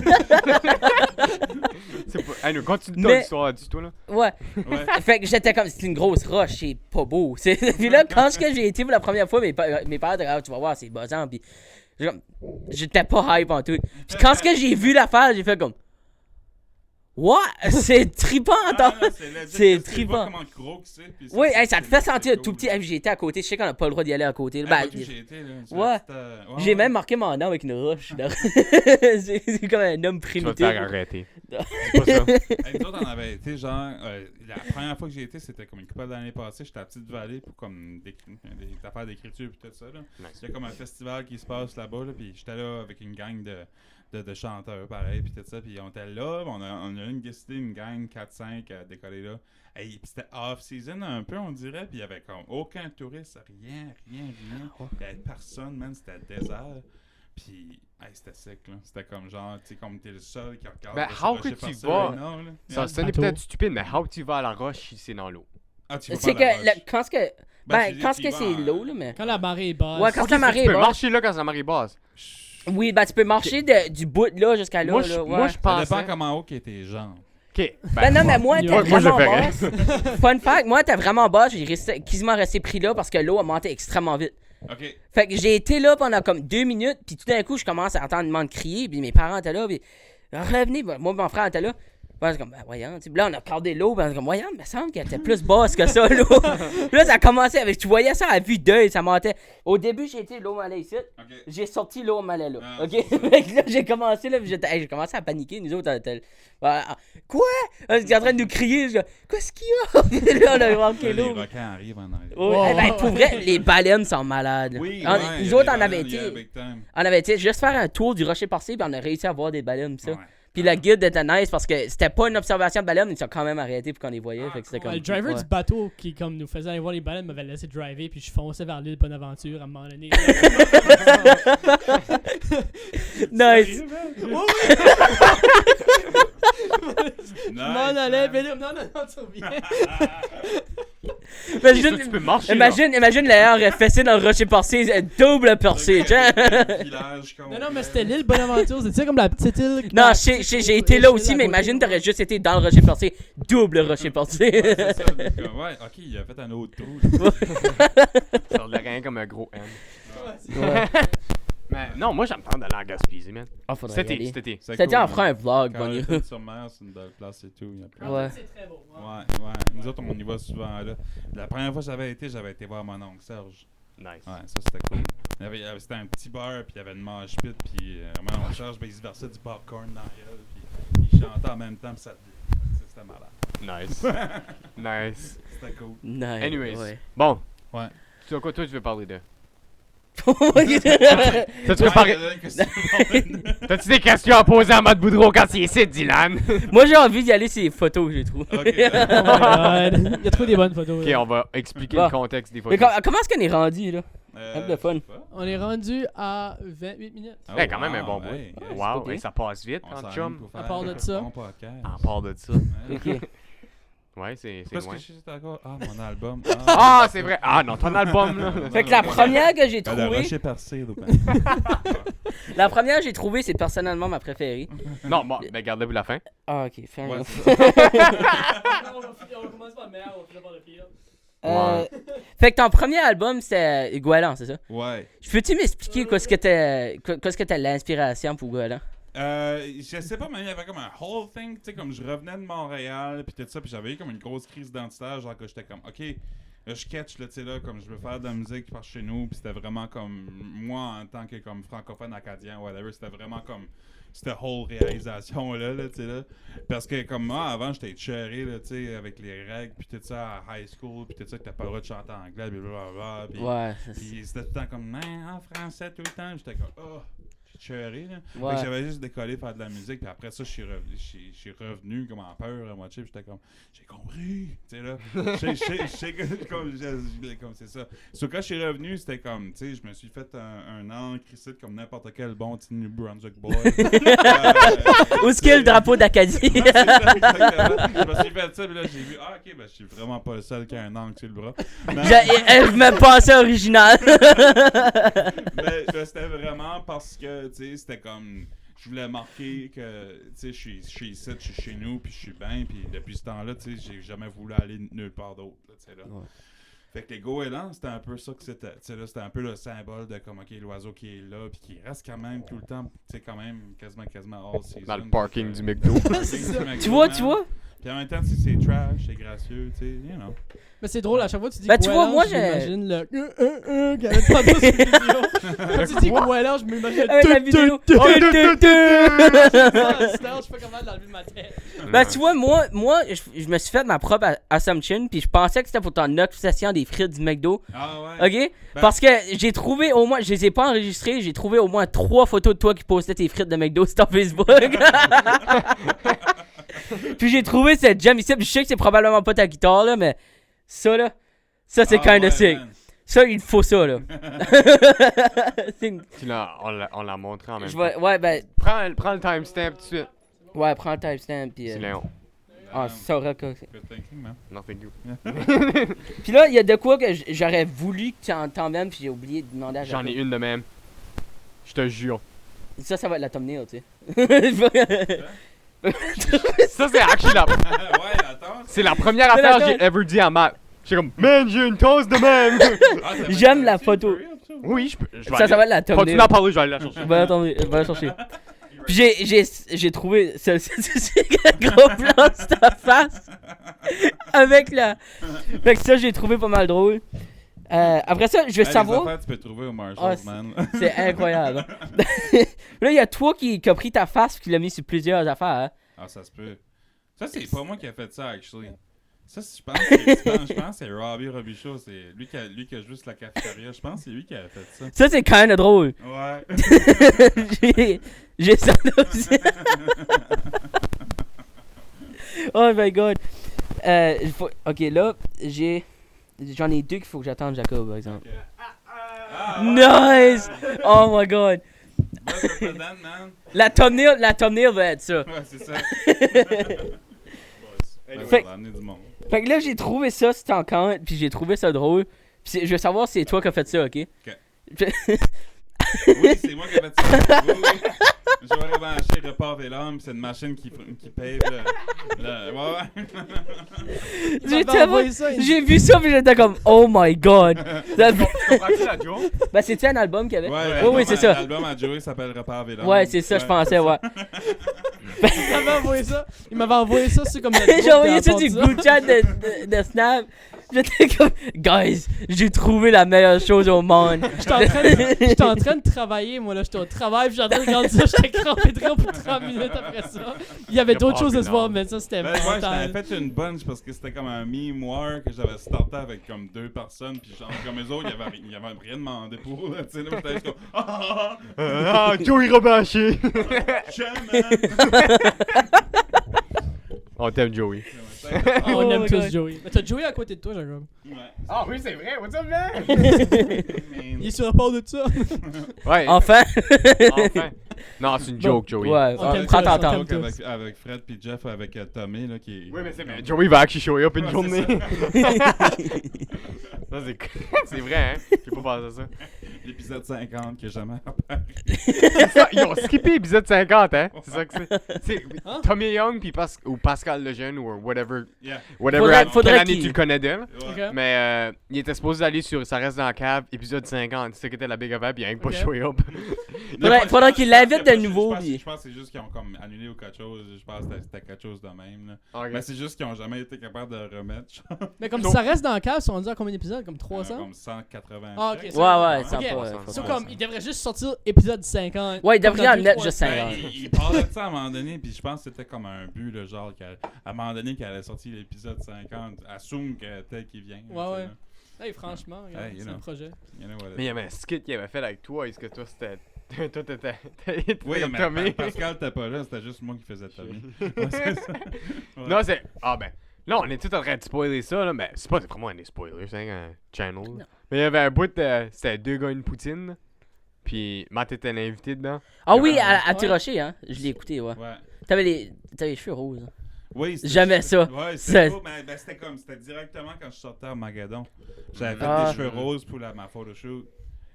C'est pas. Hey, nous, continue Mais- ton histoire, dis-toi là. Ouais. Ouais. Fait que j'étais comme, c'est une grosse roche, c'est pas beau. Puis là, quand j'ai été pour la première fois, mes parents étaient comme, ah, tu vas voir, c'est buzzant. Puis j'étais pas hype en tout. Puis quand j'ai vu l'affaire, j'ai fait comme, what? C'est trippant, attends. Ah, legit, C'est parce que tu vois trippant. comment gros que c'est, puis Oui, c'est- hey, ça te c'est- fait c'est sentir cool, tout petit. là. Hey, j'ai été à côté, je sais qu'on a pas le droit d'y aller à côté. Ah, Ben, moi, tout, j'ai été, là, sur ouais. la petite, j'ai ouais. même marqué mon nom avec une roche. là. C'est comme un homme Tu vas te primitif. faire arrêter. C'est pas ça. Hey, nous autres, on avait été genre. La première fois que j'ai été, c'était comme une couple d'années passées. J'étais à Petite-Vallée pour comme des affaires d'écriture et tout ça. Là. Nice. Il y a comme un festival qui se passe là-bas. Là, puis j'étais là avec une gang de chanteurs, pareil. Puis tout ça. Puis on était là. On a décidé une gang 4-5 à décoller là. Hey, puis c'était off-season un peu, on dirait. Puis il y avait comme aucun touriste, rien. Il y avait personne, man. C'était désert. Puis, hey, c'était sec, là. C'était comme genre, tu sais, comme t'es le seul qui regarde. Ben, how que tu vas? Ça sonne peut-être stupide, mais how tu vas à la roche si c'est dans l'eau? Ah, tu vas C'est pas à la que, roche. quand ce que. Ben, quand tu dis, c'est l'eau, là, mais. Quand la marée est basse. Ouais, quand la marée est Tu peux basse. marcher là quand la marée est basse. Oui, ben tu peux marcher du bout là jusqu'à là. Moi, là, je ouais. Ça pensais... dépend comment haut qu'est tes jambes. Ok. Ben non, mais moi, t'es moi, je le vraiment ferais. basse. Fun fact, moi, t'es vraiment bas, j'ai quasiment resté pris là parce que l'eau a monté extrêmement vite. OK. Fait que j'ai été là pendant comme 2 minutes, puis tout d'un coup, je commence à entendre le monde crier, puis mes parents étaient là, puis revenez, moi, mon frère était là. Ouais, c'est comme, ben voyons, tu sais, là, on a regardé l'eau, ben, comme, voyons, il me semble qu'elle était plus basse que ça, l'eau. Puis là, ça a commencé avec, tu voyais ça à vue d'œil, ça montait. Au début, j'ai été, l'eau m'allait ici, OK. j'ai sorti, l'eau m'allait là, Ah, ok? Fait que là, j'ai commencé, là, puis j'ai commencé à paniquer, nous autres, on était, quoi? Ils étaient en train de nous crier, je dis, qu'est-ce qu'il y a? Puis là, on a manqué Les l'eau. requins arrivent en arrière. Oh, eh ben, pour vrai, les baleines sont malades. Oui, Nous autres, on avait été juste faire un tour du rocher parcé, puis on a réussi à voir des baleines, pis ça. Ouais. Puis le guide était nice parce que c'était pas une observation de baleines, ils sont quand même arrêtés pour qu'on les voyait. Fait que c'était comme. Le driver ouais. du bateau qui comme nous faisait aller voir les baleines m'avait laissé driver puis je fonçais vers l'île Bonaventure à un moment donné. Nice. Je m'en allais, mais là, non, tu reviens. Imagine, Tu peux marcher là. imagine l'air fessé dans le rocher percé, double percé, tu sais. Non, mais c'était l'île Bonaventure, c'est comme la petite île. Non, j'ai été là aussi, mais imagine t'aurais juste été dans le rocher percé, double rocher percé. C'est ça, ouais, ok, il a fait un autre trou. Ça a rien comme un gros M. Ouais. Mais non, moi, j'aime tant d'aller en Gaspésie, man. Ah, faudrait Cet y été, aller. cet été. C'était en fera un vlog, Quand Bonnie. on est sur mer, c'est une belle place et tout. Il y a plein Ouais. C'est très beau. Ouais. Nous autres, on y va souvent là. La première fois que j'avais été voir mon oncle Serge. Nice. Ouais, ça c'était cool. C'était un petit bar, puis il y avait une mosh pit, puis mon oncle Serge, ben, il se versait du popcorn dans la gueule, puis il chantait en même temps, puis ça c'était malade. Nice. Nice. C'était cool. Nice. Anyways. Ouais. Bon. Ouais. Tu vois quoi, toi, tu veux parler de? Ouais. T'as-tu parler... T'as-tu des questions à poser à Matt Boudreau quand il est ici, Dylan? Moi, j'ai envie d'y aller sur les photos, j'ai trouvé. Ok. Il a trouvé des bonnes photos. Ok, là. on va expliquer Bon. le contexte des Mais photos. comment est-ce qu'on est rendu, là? Un peu de fun. je sais pas. On est rendu à 28 minutes. Ah, Hey, quand même un bon wow, bout. hey, hey. Wow, c'est hey, ça passe vite, On en s'enligne chum. pour À faire part de un ça. bon podcast. En part de ça. Ouais. Ok. Ouais, c'est Qu'est-ce loin. que je sais encore? Ah, mon album. Ah, c'est vrai. Ah non, ton album, là. Fait que la première que j'ai Le trouvée, rocher percé, la première que j'ai trouvée, c'est personnellement ma préférée. Non, bon, ben gardez-vous la fin. Ah, ok, fair Ouais, enough. On commence par le meilleur, on finit par le pire. Fait que ton premier album, c'est Goualan, c'est ça? Ouais. Peux-tu m'expliquer qu'est-ce que t'as l'inspiration pour Goualan? Je sais pas, mais il y avait comme un whole thing, tu sais, comme je revenais de Montréal, puis tout ça, puis j'avais eu comme une grosse crise identitaire, genre que j'étais comme, ok, là, je catch, là, tu sais, là, comme je veux faire de la musique par chez nous, puis c'était vraiment comme, moi, en tant que comme francophone, acadien, whatever, c'était vraiment comme, cette whole réalisation-là, là, tu sais, là. Parce que, comme moi, avant, j'étais cherré, là, tu sais, avec les règles, puis tout ça, à high school, puis tout ça, que t'as pas le droit de chanter en anglais, blablabla, puis Ouais, puis c'était tout le temps comme, en français tout le temps, j'étais comme, oh, cherré, là. Ouais. Fait que j'avais juste décollé faire de la musique, puis après ça, je suis revenu comme en peur à moitié, puis j'étais comme, j'ai compris, tu sais, là. Comme c'est ça. Sauf quand je suis revenu, c'était comme, tu sais, je me suis fait un encre ici comme n'importe quel bon petit New Brunswick boy. Où est-ce qu'il y a le drapeau d'Acadie? C'est ça, exactement. Je me suis fait ça, puis là, j'ai vu, ah, ok, ben, je suis vraiment pas le seul qui a un encre sur le bras. Mais- Je me pensais original. mais c'était vraiment parce que, tu sais, c'était comme... Je voulais marquer que, tu sais, je suis ici, je suis chez nous, puis je suis bien, puis depuis ce temps-là, tu sais, j'ai jamais voulu aller nulle part d'autre, tu sais, là. Ouais. Fait que les goélands, c'était un peu ça que c'était, tu sais, là, c'était un peu le symbole de comme, ok, l'oiseau qui est là, puis qui reste quand même tout le temps, tu sais, quand même, quasiment all season. Dans le parking du McDo. Tu vois? Puis en même temps, si c'est trash, c'est gracieux, tu sais, you know. Mais c'est drôle, à chaque fois que tu dis Ben, tu vois, Goualan, moi, j'imagine le qui avait pas sur la vidéo. Quand tu dis Goualan, je m'imagine. Avec la vidéo. Sinon, je fais comment l'enlever de ma tête. Ben, tu vois, moi je me suis fait ma propre assumption, puis je pensais que c'était pour ton obsession des frites du McDo. Ah ouais. Ok? Parce que j'ai trouvé au moins, je les ai pas enregistrées, j'ai trouvé au moins 3 photos de toi qui postais tes frites de McDo sur ton Facebook. Puis j'ai trouvé cette gem ici, puis je sais que c'est probablement pas ta guitare là, mais ça là, ça c'est kinda sick. Man. Ça, il faut ça là. On l'a montré en même temps. Ouais, ben, Prends le timestamp tout de suite. ouais, prends le timestamp, puis. C'est Léon. Ah, ça aurait que. Good thinking, man. Non, thank you. Puis là, il y a de quoi que j'aurais voulu que tu entendes, puis j'ai oublié de demander à J'en ai Jacob. une de même. Je te jure. Ça va être la thumbnail, tu sais. Ça, c'est actually la... ouais, attends. C'est la première C'est affaire la que j'ai ever dit à Matt. J'étais comme, man, j'ai une toast de même. J'aime la photo. Oui, je peux. Ça va être la thumbnail. Continue à parler, je vais aller la chercher. Va la chercher. Puis j'ai trouvé c'est un gros plan sur ta face avec la. Fait que ça j'ai trouvé pas mal drôle. Après ça, je veux savoir. Les affaires, tu peux trouver au Marshalls, man. C'est incroyable. Là, il y a toi qui a pris ta face et qui l'a mis sur plusieurs affaires. Hein. Ah, ça se peut. Ça, c'est pas moi qui a fait ça, actually. Ça, je pense que c'est Robbie Robichaud. C'est lui qui a joué sur la cafétéria. Je pense que c'est lui qui a fait ça. Ça, c'est kinda drôle. Ouais. j'ai ça aussi. Oh my god. Ok, là, j'en ai 2 qu'il faut que j'attende Jacob, par exemple. Nice! Oh my god. La thumbnail va être ça. Ouais, c'est ça. Fait- On va amener du monde. Fait que là, j'ai trouvé ça, c'était en camp, puis j'ai trouvé ça drôle. Puis je veux savoir si c'est toi qui as fait ça, ok? Oui, c'est moi qui ai fait ça. Oui. Je vais rebrancher Repart des larmes, c'est une machine qui paye le... Ouais. J'ai vu ça, puis j'étais comme, oh my god. Tu comprends-tu la joke? Ben, c'est-tu un album qu'il y avait? Ouais, c'est ça. L'album à Joey s'appelle Repart des larmes. Ouais, c'est ça, je pensais, ouais. Il m'avait envoyé ça, c'est comme J'ai envoyé ça du groupe chat de Snap. J'étais comme, guys, j'ai trouvé la meilleure chose au monde. J'étais en train de travailler, moi là, j'étais au travail, puis j'étais en train de regarder ça, j'étais crampé de rire pour 30 minutes après ça. Il y avait d'autres choses à se voir, mais ça c'était Ouais, je mental. t'avais fait une bunch parce que c'était comme un meme war que j'avais starté avec comme 2 personnes, puis genre comme les autres, il y avait rien demandé pour, là, tu sais, là, j'étais juste comme Ah, Joey Robanché. Jamais! On t'aime, Joey. On aime my tous God. Joey. Mais t'as Joey à côté de toi, Jacob. Ouais. Ah oui, c'est vrai. What's up, man? Il est sur le port de ça. Ouais. Enfin. Enfin. Non, c'est une joke, Joey. Ouais, On t'aime prends tous, ton on temps. t'aime. Avec Fred puis Jeff, avec Tommy, là, qui est... Oui, mais c'est vrai. Joey va actually show up une Ouais, journée. c'est Ça, c'est vrai, hein? J'ai pas pensé à ça. L'épisode 50 qui est jamais Ça, ils ont skippé l'épisode 50, hein? C'est ça que c'est. C'est Hein? Tommy Young puis ou Pascal Lejeune ou whatever. Yeah. Faudrait Quelle année qu'il- tu le connais d'elle. Ouais. Ok. Mais il était supposé aller sur Ça reste dans la cave, épisode 50. C'est ça qui était la big affaire, puis il a rien que pas Ok. show up. Faudrait qu'il l'invite de Je nouveau. pense- puis- Je pense que c'est juste qu'ils ont comme annulé ou quelque chose. Je pense que c'était quelque chose de même. Là. Ok. Mais c'est juste qu'ils ont jamais été capables de le remettre. genre. Mais comme ça reste dans le cave, ils sont rendus à combien d'épisodes? Comme 300? Comme 180. Ah, ok, chèques. c'est Ouais, ça. ouais, ça Ok. pas. C'est faut comme, pas. il devrait juste sortir épisode 50. Ouais, il devrait Comme en dans mettre 2-3 juste semaines. 50. Il parlait de ça à un moment donné, puis je pense que c'était comme un but, le genre, qu'à un moment donné, qu'il allait sortir l'épisode 50. Assume que tel qu'il vient. Ouais, tu sais, ouais. là. Hey, franchement, regarde, Hey, you c'est know. le projet. You know what it Mais il y is. avait un skit qu'il avait fait avec toi. Est-ce que toi, c'était. Toi, t'étais Oui, comme mais Tommy. Pascal t'es pas là, c'était juste moi qui faisais Tommy. Ouais, c'est ça. Ouais. Non, c'est. Ah, ben. Là, on est tout en train de spoiler ça, là. Mais c'est pas vraiment des spoilers, c'est un channel. là. Mais il y avait un bout de. C'était 2 gars, une poutine. Puis Matt était l'invité dedans. Ah oui, à Ouais. Tirocher, hein. Je l'ai écouté, ouais. Ouais. T'avais les cheveux roses. hein. Oui, c'était- Jamais ça. Ouais, Ça- c'était cool, mais ben, c'était directement quand je sortais à Armageddon. J'avais fait Ah. des cheveux roses pour ma photoshoot.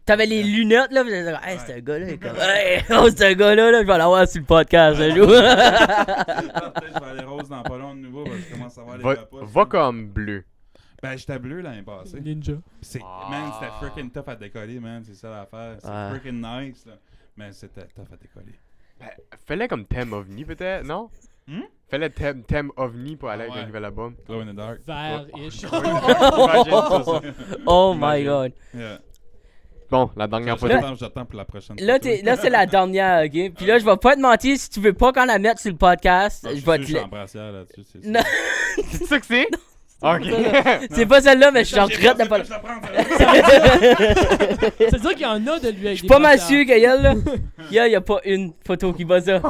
T'avais les lunettes, là, pis j'étais comme, hey, c'est un gars-là, il est comme, hey, oh, c'est un gars-là, là, je vais l'avoir sur le podcast, un jour. Peut-être je vais aller rose dans pas long de nouveau parce que je commence à voir les papas. Va comme bleu. Ben, j'étais bleu l'année passée. Ninja. Man, c'était freaking tough à décoller, man. C'est ça l'affaire. C'est Ah. freaking nice, là. Mais c'était tough à décoller. Ben, fallait comme thème ovni, peut-être, non? Hmm? Fallait thème ovni pour aller avec Ouais. le nouvel album. Glow in the dark. Vert-ish. Imagine ça, ça. Oh my Imagine. god. Yeah. Bon, la dernière photo. J'attends pour la prochaine. Là, c'est la dernière, ok? Puis là, je vais pas te mentir, si tu veux pas qu'on la mette sur le podcast, je vais te Je suis embrassière là-dessus. Non. C'est ça que c'est? Ok. C'est pas celle-là, mais je suis en regrette de pas. C'est-à-dire qu'il y en a de lui avec Je suis pas mal sûr qu'il y a là. Il y a pas une photo qui bat ça.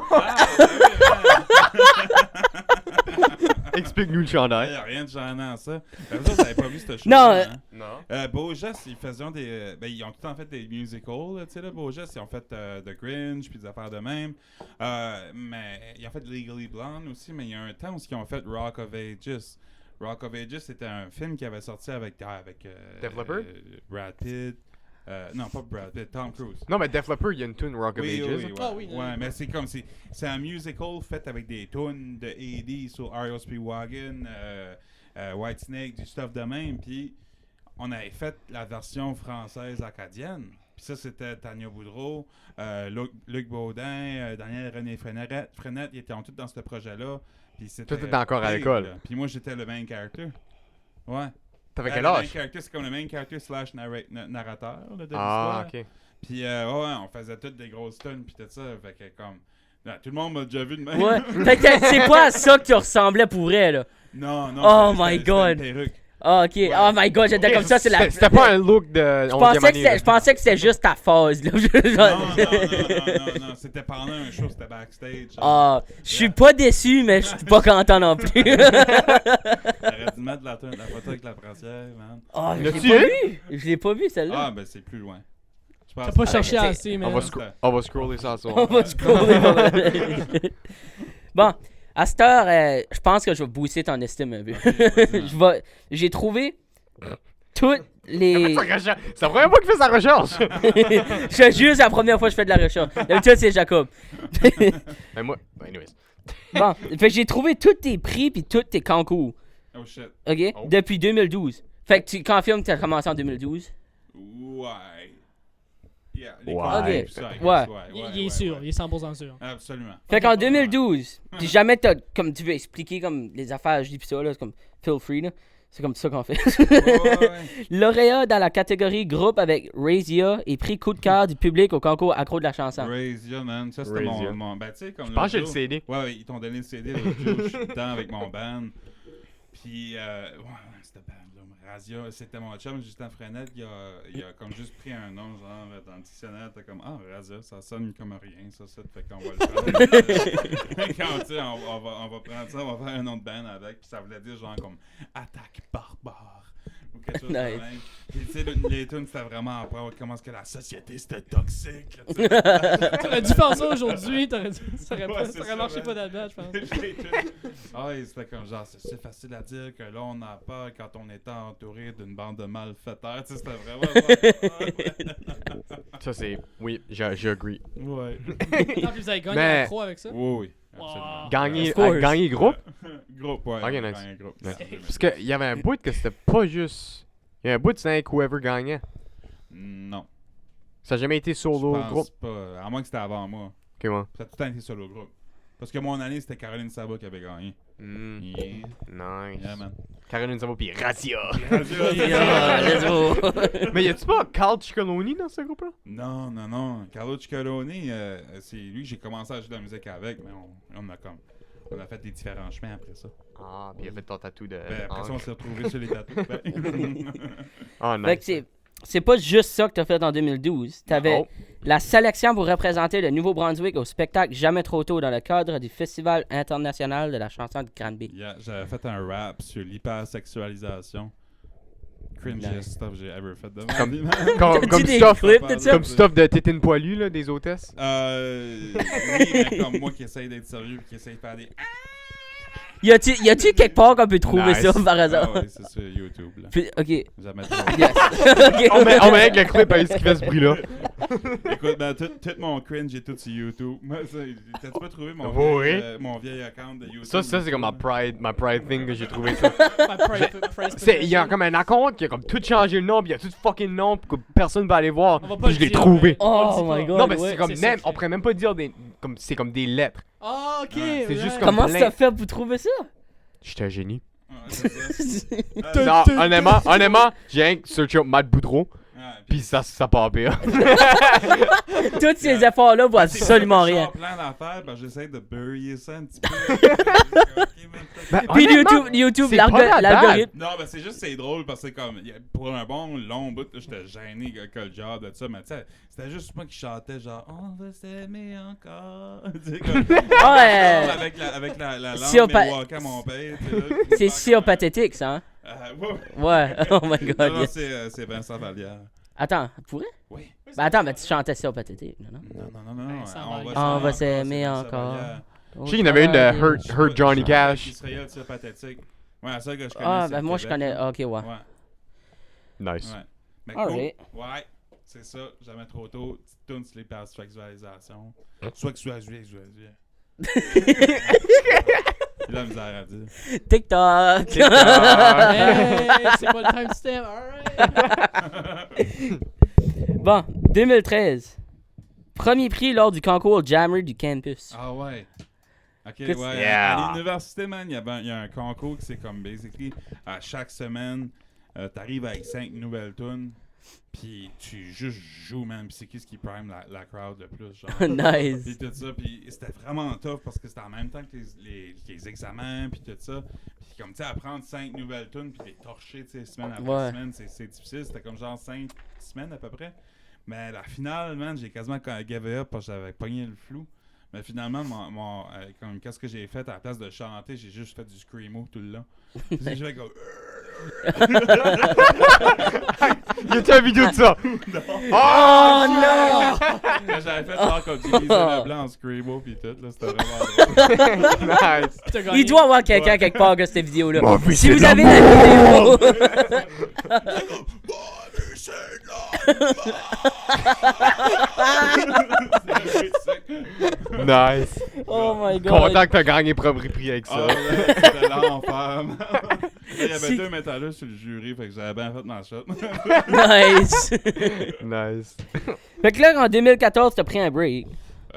Explique-nous le Il chandail. n'y a rien de gênant à ça. Vous n'avez pas vu cette chose. Non, Non. Bojas, ils faisaient des. Ils ont tout le temps fait des musicals, tu sais, là, Bojas. Ils ont fait The Grinch, puis des affaires de même. Mais ils ont fait Legally Blonde aussi, mais il y a un temps où ils ont fait Rock of Ages. Rock of Ages, c'était un film qui avait sorti avec Def Leppard? Brad Pitt. Non, pas Brad Pitt, Tom Cruise. Non, mais Def Leppard, il y a une tune Rock of Oui, Ages. oui, ouais. Ah oui, non. Ouais, mais c'est comme si c'est un musical fait avec des tunes de 80s sur R.E.O. Speedwagon, Whitesnake, du stuff de même. Puis on avait fait la version française acadienne. Puis ça, c'était Tania Boudreau, Luc Baudin, Daniel René Frenette, ils étaient tous dans ce projet-là. Puis c'était. Toi, t'étais encore à big, l'école. là. Puis moi, j'étais le main character. Ouais. T'avais Le quel main âge? character, c'est comme le main character / narrateur là, de Ah, l'histoire. ok. Puis, ouais, on faisait toutes des grosses tonnes, puis tout ça. Fait que, comme. Là, tout le monde m'a déjà vu de même. Ouais. Fait que c'est pas à ça que tu ressemblais pour vrai, là. Non, non. Oh c'était- my c'était God. une perruque. Ah, ok. Oh my god, j'étais comme ça, c'est la. C'était pas un look de. Je pensais que c'était juste ta phase, là. Non, c'était pendant un show, c'était backstage. Ah, je suis pas déçu, mais je suis pas content non plus. T'aurais dû mettre la photo avec la brassière, man. Ah, je L'as-tu l'ai pas eu? vu. Je l'ai pas vu, celle-là. Ah, ben c'est plus loin. Je pense T'as pas que- cherché t'sais, assez, mais. On va scroller ça ce On soir. va scroller. Bon, à cette heure, je pense que je vais booster ton estime un peu. J'ai trouvé toutes les. C'est la première fois qu'il fait sa recherche. Je te jure, c'est la première fois que je fais de la recherche. D'habitude, c'est Jacob. Mais moi, anyways. Bon, fait que j'ai trouvé tous tes prix puis tous tes concours. Oh shit. OK? Oh. Depuis 2012. Fait que tu confirmes que tu as commencé en 2012? Ouais. Yeah, les Ouais. concours, Ok. tout ça, I guess, Ouais. Il est sûr, il est 100% sûr. Absolument. Fait qu'en 2012, puis jamais t'as, comme tu veux expliquer comme les affaires, je dis pis ça, là, c'est comme feel free, là. C'est comme ça qu'on fait. Ouais. Lauréat dans la catégorie groupe avec Razia et prix coup de cœur du public au concours accro de la chanson. Razia, man. Ça, c'était Razia. mon. Ben, tu sais, comme. Je pense que j'ai le jour- CD. Ouais, ils t'ont donné le CD l'autre jour. Je suis dedans avec mon band. Puis, ouais, cette band-là, Razia, c'était mon chum, Justin Frenette. Il a comme juste pris un nom, genre, dans le dictionnaire. T'es comme, ah, Razia, ça sonne comme rien, ça. Fait qu'on va le prendre. Quand, tu sais, on va prendre ça, on va faire un nom de band avec. Puis ça voulait dire, genre, comme, attaque barbare. Ou quelque chose de Nice. même. Puis, tu sais, les tunes, c'était vraiment après comment est-ce que la société, c'était toxique. là, tu sais. T'aurais dû faire ça aujourd'hui, ça aurait, Ouais, pas, c'est ça aurait ça, marché man. pas là-dedans, je pense. Ah oui, c'était comme genre, c'est facile à dire que là on a peur quand on était entouré d'une bande de malfaiteurs. Tu sais, c'était vraiment. Ça, c'est. Oui, j'agree. Ouais. Non, puis vous avez gagné Mais- un pro avec ça. Oui, oui. Wow. Absolument. Gagner, Of course. gagner groupe. Groupe, ouais. Ok, ouais, nice. un groupe. Nice. absolument. Parce qu'il y avait un bout que c'était pas juste. Il y a un bout de c'est whoever gagnait. Non. Ça n'a jamais été Je solo pense groupe. pas. À moins que c'était avant moi. Ok, moi. Ça a tout le temps été solo groupe. Parce que mon année, c'était Caroline Saba qui avait gagné. Yeah. Nice. Yeah, man. Caroline Savo pis Razia. Ah, let's go. Mais y a-tu pas Carl Ciccoloni dans ce groupe-là? Non, non, non. Carlo Ciccoloni, c'est lui que j'ai commencé à jouer de la musique avec, mais on a fait des différents chemins après ça. Ah, pis il a fait ton tatou de. Ben, après ça, on encre. s'est retrouvés sur les tatous. Ben. Ah, Fait que nice. c'est pas juste ça que t'as fait en 2012. T'avais Oh. la sélection pour représenter le Nouveau-Brunswick au spectacle Jamais trop tôt dans le cadre du Festival international de la chanson de Granby. Yeah, j'avais fait un rap sur l'hypersexualisation. Cringiest Nice. stuff j'ai ever fait de ma Comme- vie, man. T'as-tu Comme des stuff. clips de ça? Comme stuff de tétine poilue, là, des hôtesses. Oui, mais comme moi qui essaye d'être sérieux et qui essaye de faire des. Y a-tu quelque part qu'on peut trouver Nice. ça par hasard? Ah ouais, c'est sur YouTube. Là. Puis- ok. Jamais trop. Yes. Ok. On met avec le clip avec ce qui fait ce bruit-là. Écoute, ben, tout mon cringe est tout sur YouTube. Moi, ça, t'as-tu pas trouvé mon, Oui. mon vieil account de YouTube? Ça, c'est comme ma pride thing que j'ai trouvé ça. C'est Il y a comme un account qui a comme tout changé le nom, pis il y a tout fucking nom, pis que personne va aller voir. On va pas Puis le je l'ai dire, trouvé. mais- On le Oh dit pas. my god. Non, mais ouais. c'est comme c'est même, secret. on pourrait même pas dire des. Comme, c'est comme des lettres. Ah, ok. Ouais, c'est juste right. comme- Comment plein. t'as fait pour trouver ça? J'étais un génie. Ouais, c'est ça. Non, honnêtement, j'ai un search up Matt Boudreau. Puis ça part pire. Tous ces efforts-là valent C'est absolument ça, je rien. sors plein d'affaires, ben, j'essaie de bury ça un petit peu. Puis Honnêtement, YouTube, c'est pas bad. l'algorithme. Non, ben c'est juste c'est drôle parce que comme pour un bon long bout, là, j'étais gêné avec le job de ça, mais tu sais, c'était juste moi qui chantais genre on va s'aimer encore. Tu sais, comme, Ouais. avec la langue Psychopa- à mon père. tu sais, là. C'est si pathétique, ça, hein? Ouais. Ouais, oh my Non, god. non, yes. c'est Vincent Vallière. Attends, tu pourrais? Oui. Ben attends, mais tu chantais si pathétique, non? Non. On va s'aimer encore. Je sais qu'il y en avait une de Hurt Johnny Cash. Israël, c'est pathétique. Ouais, ça que je connais. Ah, c'est ben moi je Québec, connais. là. Ok, ouais. Ouais. Nice. Ouais. Mais Alright. cool. Ouais, c'est ça. Jamais trop tôt. Petite toune sur les sexualisation. Sexualisation. Il a la misère à dire. TikTok! Hey, c'est quoi le timestamp? Alright. Bon, 2013. Premier prix lors du concours Jammer du campus. Ah ouais. Ok, Qu'est-ce- ouais. Yeah. À l'université, man, il y a un concours qui c'est comme basically à chaque semaine, t'arrives avec 5 nouvelles tunes, puis tu juste joues, man. Puis c'est qui ce qui prime la crowd le plus, genre. Nice. Puis tout ça, puis c'était vraiment tough parce que c'était en même temps que les examens, puis tout ça. Puis comme, tu sais, apprendre 5 nouvelles tunes, puis les torcher, tu sais, semaine après Ouais. semaine, c'est difficile. C'était comme genre 5 semaines à peu près. Mais la finale, man, j'ai quasiment give up parce que j'avais pogné le flou. Mais finalement, comme qu'est-ce que j'ai fait à la place de chanter, j'ai juste fait du screamo tout le long. Puis j'ai fait comme. Y a-tu une vidéo de ça? Oh non! Quand j'avais fait genre comme du Lisa Leblanc en screamo pis tout, là, c'était vraiment drôle. Nice. T'as gagné. Il doit y avoir quelqu'un quelque part qui a cette vidéo-là. Mon fils, Si c'est vous de avez la vidéo, Nice. oh my god. Content que t'as gagné premier prix avec Ah ça. ouais, c'était l'enfer. man. Il y avait Si- 2 métalleux sur le jury, fait que j'avais bien fait ma shot. Nice. Nice. Fait que là, en 2014, t'as pris un break.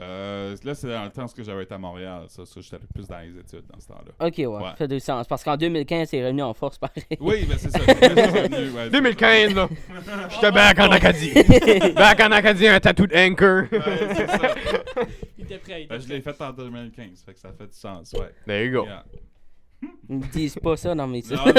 Là, c'est dans le temps que j'avais été à Montréal. Ça j'étais plus dans les études dans ce temps-là. Ok, ouais, fait du sens. Parce qu'en 2015, c'est revenu en force pareil. Oui, ben c'est ça. C'est revenu, ouais, 2015, là. J'étais back en Acadie. Back en Acadie, un tatou de Anchor. Ouais, c'est ça. Il était prêt. Ben, je l'ai fait en 2015, fait que ça fait du sens, ouais. There you go. Yeah. Ils me disent pas ça dans mes sites. Non,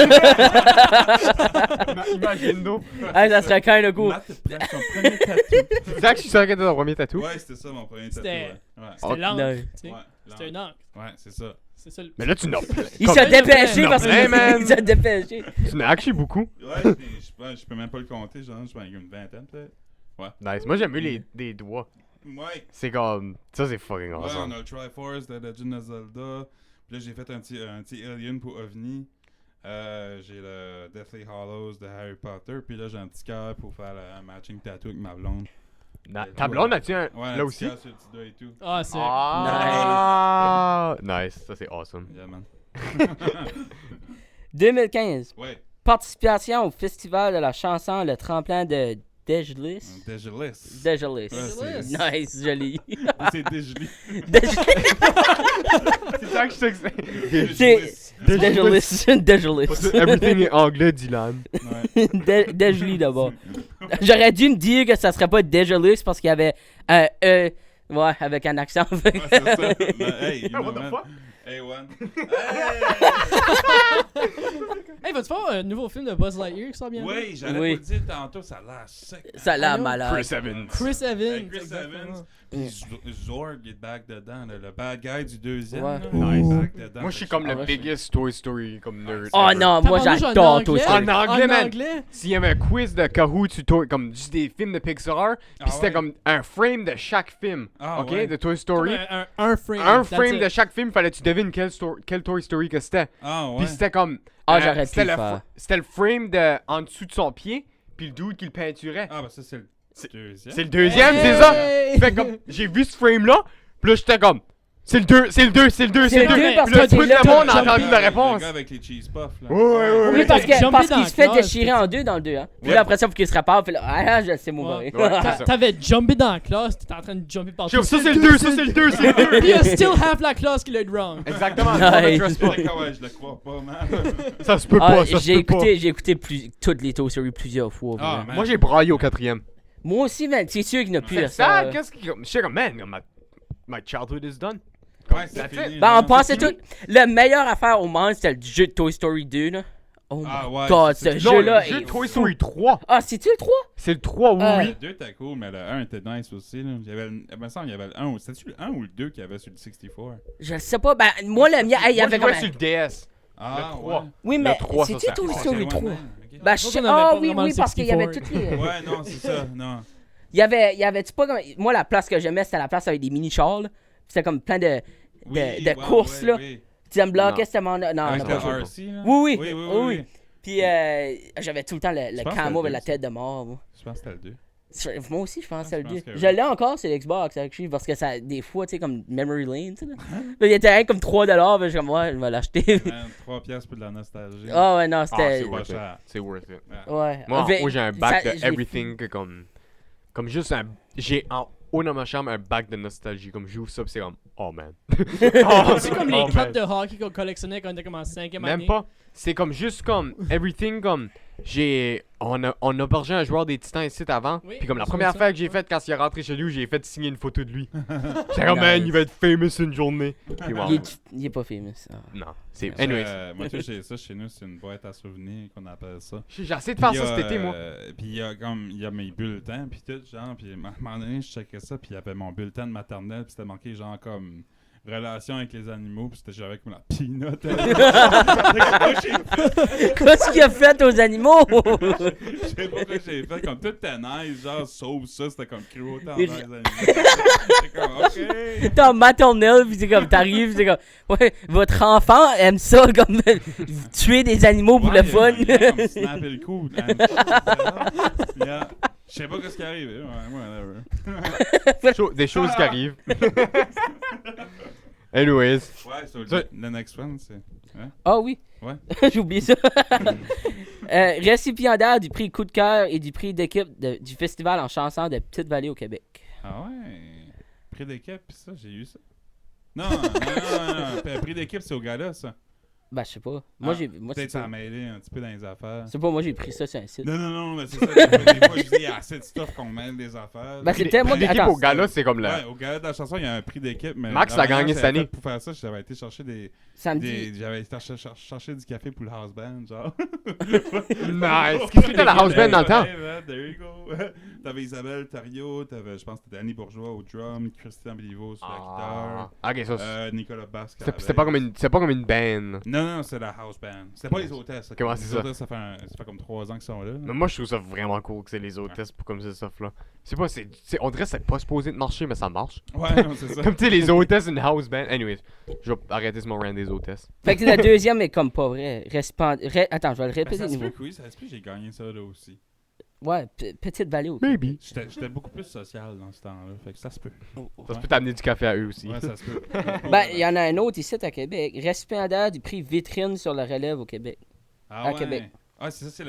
Imagine nous. Hey, ça serait kind of cool. Matt te prend son premier tatou. C'est ça que je suis sûr que t'as ton premier tatou? Ouais, c'était ça mon premier tatou. C'était- Ouais, C'était l'encre, no. tu sais. ouais. C'était une encre. Ouais, c'est ça. C'est ça le... Mais là, tu n'as plein. Il Comme- s'est dépêché parce Hey, man. qu'il s'est dépêché. Tu n'as actually beaucoup. Ouais, je peux même pas le compter, genre, je pense qu'il y a une vingtaine peut-être. Nice. Moi, j'aime mieux les doigts. Ouais. C'est comme. Ça, c'est fucking Ouais, on awesome. a le Triforce de Legend of Zelda. Puis là, j'ai fait un petit Alien pour OVNI. J'ai le Deathly Hallows de Harry Potter. Puis là, j'ai un petit cœur pour faire un matching tattoo avec ma blonde. Ta blonde, as-tu un. Ouais, Là un aussi? petit cœur sur le petit doigt et tout. Ah, c'est... Ah! Nice. Ça, c'est awesome. Yeah, man. 2015. Ouais, Participation au festival de la chanson Le Tremplin de Dégelis. Dégelis. Dégelis. Ouais, Nice, joli. C'est Dégelis. C'est ça que je sais que c'est. C'est Dégelis. Dégelis. Everything est anglais, Dylan. Ouais. Dégelis d'abord. J'aurais dû me dire que ça serait pas Dégelis parce qu'il y avait un E. Ouais, avec un accent. Ouais, c'est ça. Ben, hey, you know, What the man. fuck? Hey, one. Hey, vas-tu faire un nouveau film de Buzz Lightyear qui sort bien? Oui, j'allais Oui. pas le dire tantôt, ça a l'air sec. Ça a l'air I know. malade. Chris Evans. Chris Evans. Hey, Chris exactement. Evans. Puis Zorg est back dedans, là, le bad guy du deuxième. Ouais. là, Nice. il est back dedans. Moi, je suis comme le ouais, biggest Toy Story comme nerd. Oh ever. non, moi Tabarnouche, j'adore en Toy anglais? Story. En anglais, man. anglais? S'il y avait un quiz de Kahoot sur comme juste des films de Pixar, puis Ah c'était ouais? comme un frame de chaque film, Ah ok, ouais. de Toy Story. Un frame. Un that's frame it. de chaque film, fallait que tu devines quel Toy Story que c'était. Ah ouais. Puis c'était comme. Ah, j'aurais pu c'était le le faire. C'était le frame de en dessous de son pied, puis le dude qui le peinturait. Ah, bah ça, c'est le deuxième. C'est le deuxième, Hey! c'est ça. Fait comme, j'ai vu ce frame-là, puis là, j'étais comme, C'est le 2, c'est le 2, c'est le 2, c'est le 2. deux parce Le que truc, c'est le là. monde a entendu la Le réponse. gars avec les cheese puffs, là. Ouais. Oui, parce Jumpé qu'il dans se fait la classe, déchirer en deux dans le 2, hein. Puis Ouais. là, après ça, faut qu'il se répare. Puis là, ah, je sais, mon Ouais. gars. Ouais, c'est ça. T'avais jumpé dans la classe, t'étais en train de jumper partout. Ça, c'est le 2, ça, c'est le 2, c'est le 2. Puis il y a still half la classe qui l'a eu wrong. Exactement, Nice. ne stress pas. Ouais, je le crois pas, man. Ça se peut Ah, pas, ça se peut pas. j'ai écouté toutes les Toy Story plusieurs fois. Ah, vraiment. man. Moi, j'ai braillé au 4e. Moi aussi, man. C'est sûr qu'il n'y a plus C'est à ça. ça, qu'est-ce qui. Je sais comme, man, my childhood is done. Ouais, c'est That's fini. Ben, on genre, pensait c'est tout. La meilleure affaire au monde, c'était le jeu de Toy Story 2, là. Oh Ah, my ouais, god, c'est- ce Non, jeu-là le jeu est Toy fou. Story 3. Ah, c'est-tu le 3? C'est le 3, oui, Ah. oui. Le 2 était cool, mais le 1 était nice aussi. Là. Il y avait il me semble qu'il y avait le 1. C'était-tu le 1 ou le 2 qu'il y avait sur le 64? Je sais pas. Ben, moi, le mien, hey, il y Moi, avait je comme jouais un... sur le DS. Ah, Le 3. ouais. Oui, le mais 3, ça, c'est-tu ça- Toy oh, Story c'est 3? loin, ok. Ben, Je pense qu'on avait pas oui, vraiment oui, le parce qu'il y avait 64. toutes les... Ouais, non, c'est ça. Non. Il y avait-tu pas comme... Moi, la place que j'aimais, c'était la place avec des mini-chars, là. C'était comme plein de Ouais, courses, ouais, là. oui. Tu me bloquais Non. ce moment-là. Non, Avec non, le pas. RC, là? Oui, oui, Oui, oui, oui, oui. oui. Puis j'avais tout le temps le Je pense camo que avec la c'est tête de mort, moi. Je pense que c'était le 2. Moi aussi, je pense que c'est le je 2. pense que Je oui. l'ai encore sur l'Xbox, actually, parce que ça, des fois, tu sais, comme Memory Lane, tu sais. Là. Là, il était rien comme 3$, mais je suis comme, ouais, je vais l'acheter. 3 piastres pour de la nostalgie. Ah ouais, non, Ah, c'était... c'est pas worth it. cher. C'est worth it. Ouais. Moi, Avec- moi j'ai un bac ça, de je l'ai everything que comme juste un. J'ai en haut dans ma chambre un bac de nostalgie. Comme j'ouvre ça, pis c'est comme. Oh man. C'est comme les Oh, man. cartes de hockey qu'on collectionnait quand on était comme en 5e année. Même pas. C'est comme juste comme everything comme j'ai on a perdu un joueur des Titans ici avant. Oui, Puis comme la c'est première ça, fois que j'ai ouais. faite quand il est rentré chez lui, j'ai fait signer une photo de lui. J'ai comme man, il va être famous une journée. Puis bon, Il est pas famous. Ah. non, c'est Ouais. anyways. Moi, tu sais, j'ai ça chez nous, c'est une boîte à souvenirs qu'on appelle ça. J'ai essayé de faire Puis, ça cet été moi. Puis il y a mes bulletins, puis tout, genre, puis à un moment donné, je checkais ça, puis il y avait mon bulletin de maternelle, puis c'était marqué genre comme relation avec les animaux, puis j'avais comme la peanut. Qu'est-ce qu'il a fait aux animaux? Je sais pas quoi j'ai fait, comme tout était nice, genre, sauf ça, c'était comme cruauté envers les animaux. J'étais comme, ok. T'es en maternelle, pis c'est comme, t'arrives, c'est comme, ouais, votre enfant aime ça, comme, tuer des animaux pour le fun. Il a comme snappé le coup. Yeah. Je sais pas ce qui est arrivé. Ouais, whatever. Des choses qui arrivent. Anyways. Ouais, so Ça- le next one, c'est. Ah oui. Ouais. J'ai oublié ça. Récipiendaire du prix Coup de cœur et du prix d'équipe du festival en chanson de Petite-Vallée au Québec. Ah ouais. Prix d'équipe, pis ça, j'ai eu ça. Non. Prix d'équipe, c'est au gala, ça. Ben, je sais pas. Moi, Ah, moi, peut-être c'est ça pas... a mêlé un petit peu dans les affaires. C'est pas moi, j'ai pris ça sur un site. Non, mais c'est ça. Des fois, je dis, il y a assez de stuff qu'on mêle des affaires. Ben, c'était moi... L'équipe Attends, au gala, c'est comme là. Ouais, au gala de la chanson, il y a un prix d'équipe. Mais Max la l'a gagné manière cette que j'avais année. fait Pour faire ça, j'avais été chercher samedi... j'avais été chercher du café pour le house band, genre. Nice. Qu'est-ce que c'était la house band dans le temps? Ouais, man, there you go. T'avais Isabelle Thariot, t'avais, je pense que c'était Annie Bourgeois au drum, Christian Béliveau sur la guitare, Ok, ça c'est. Nicolas Basque. C'était pas comme une band. Non, c'est la house band. C'était pas les hôtesses. Comment c'est Les ça? hôtesses, ça fait comme 3 ans qu'ils sont là. Mais moi, je trouve ça vraiment cool que c'est les hôtesses pour comme ce stuff-là. C'est pas, on dirait que c'est pas supposé de marcher, mais ça marche. Ouais, non, c'est ça. Comme tu sais, les hôtesses d'une house band. Anyways, je vais arrêter ce mon rant des hôtesses. Fait que la deuxième est comme pas vrai. Attends, je vais le Ben, répéter ça de se nouveau. peut que oui, ça se peut que j'ai gagné ça là aussi. Ouais, Petite-Vallée au Québec. Maybe. J'étais beaucoup plus social dans ce temps-là, fait que ça se peut. Ça peut t'amener du café à eux aussi. Ouais, ça se peut. Ben, il y en a un autre ici à Québec. Récipiendaire du prix Vitrine sur le relève au Québec. Ah à ouais. Québec. Ah, c'est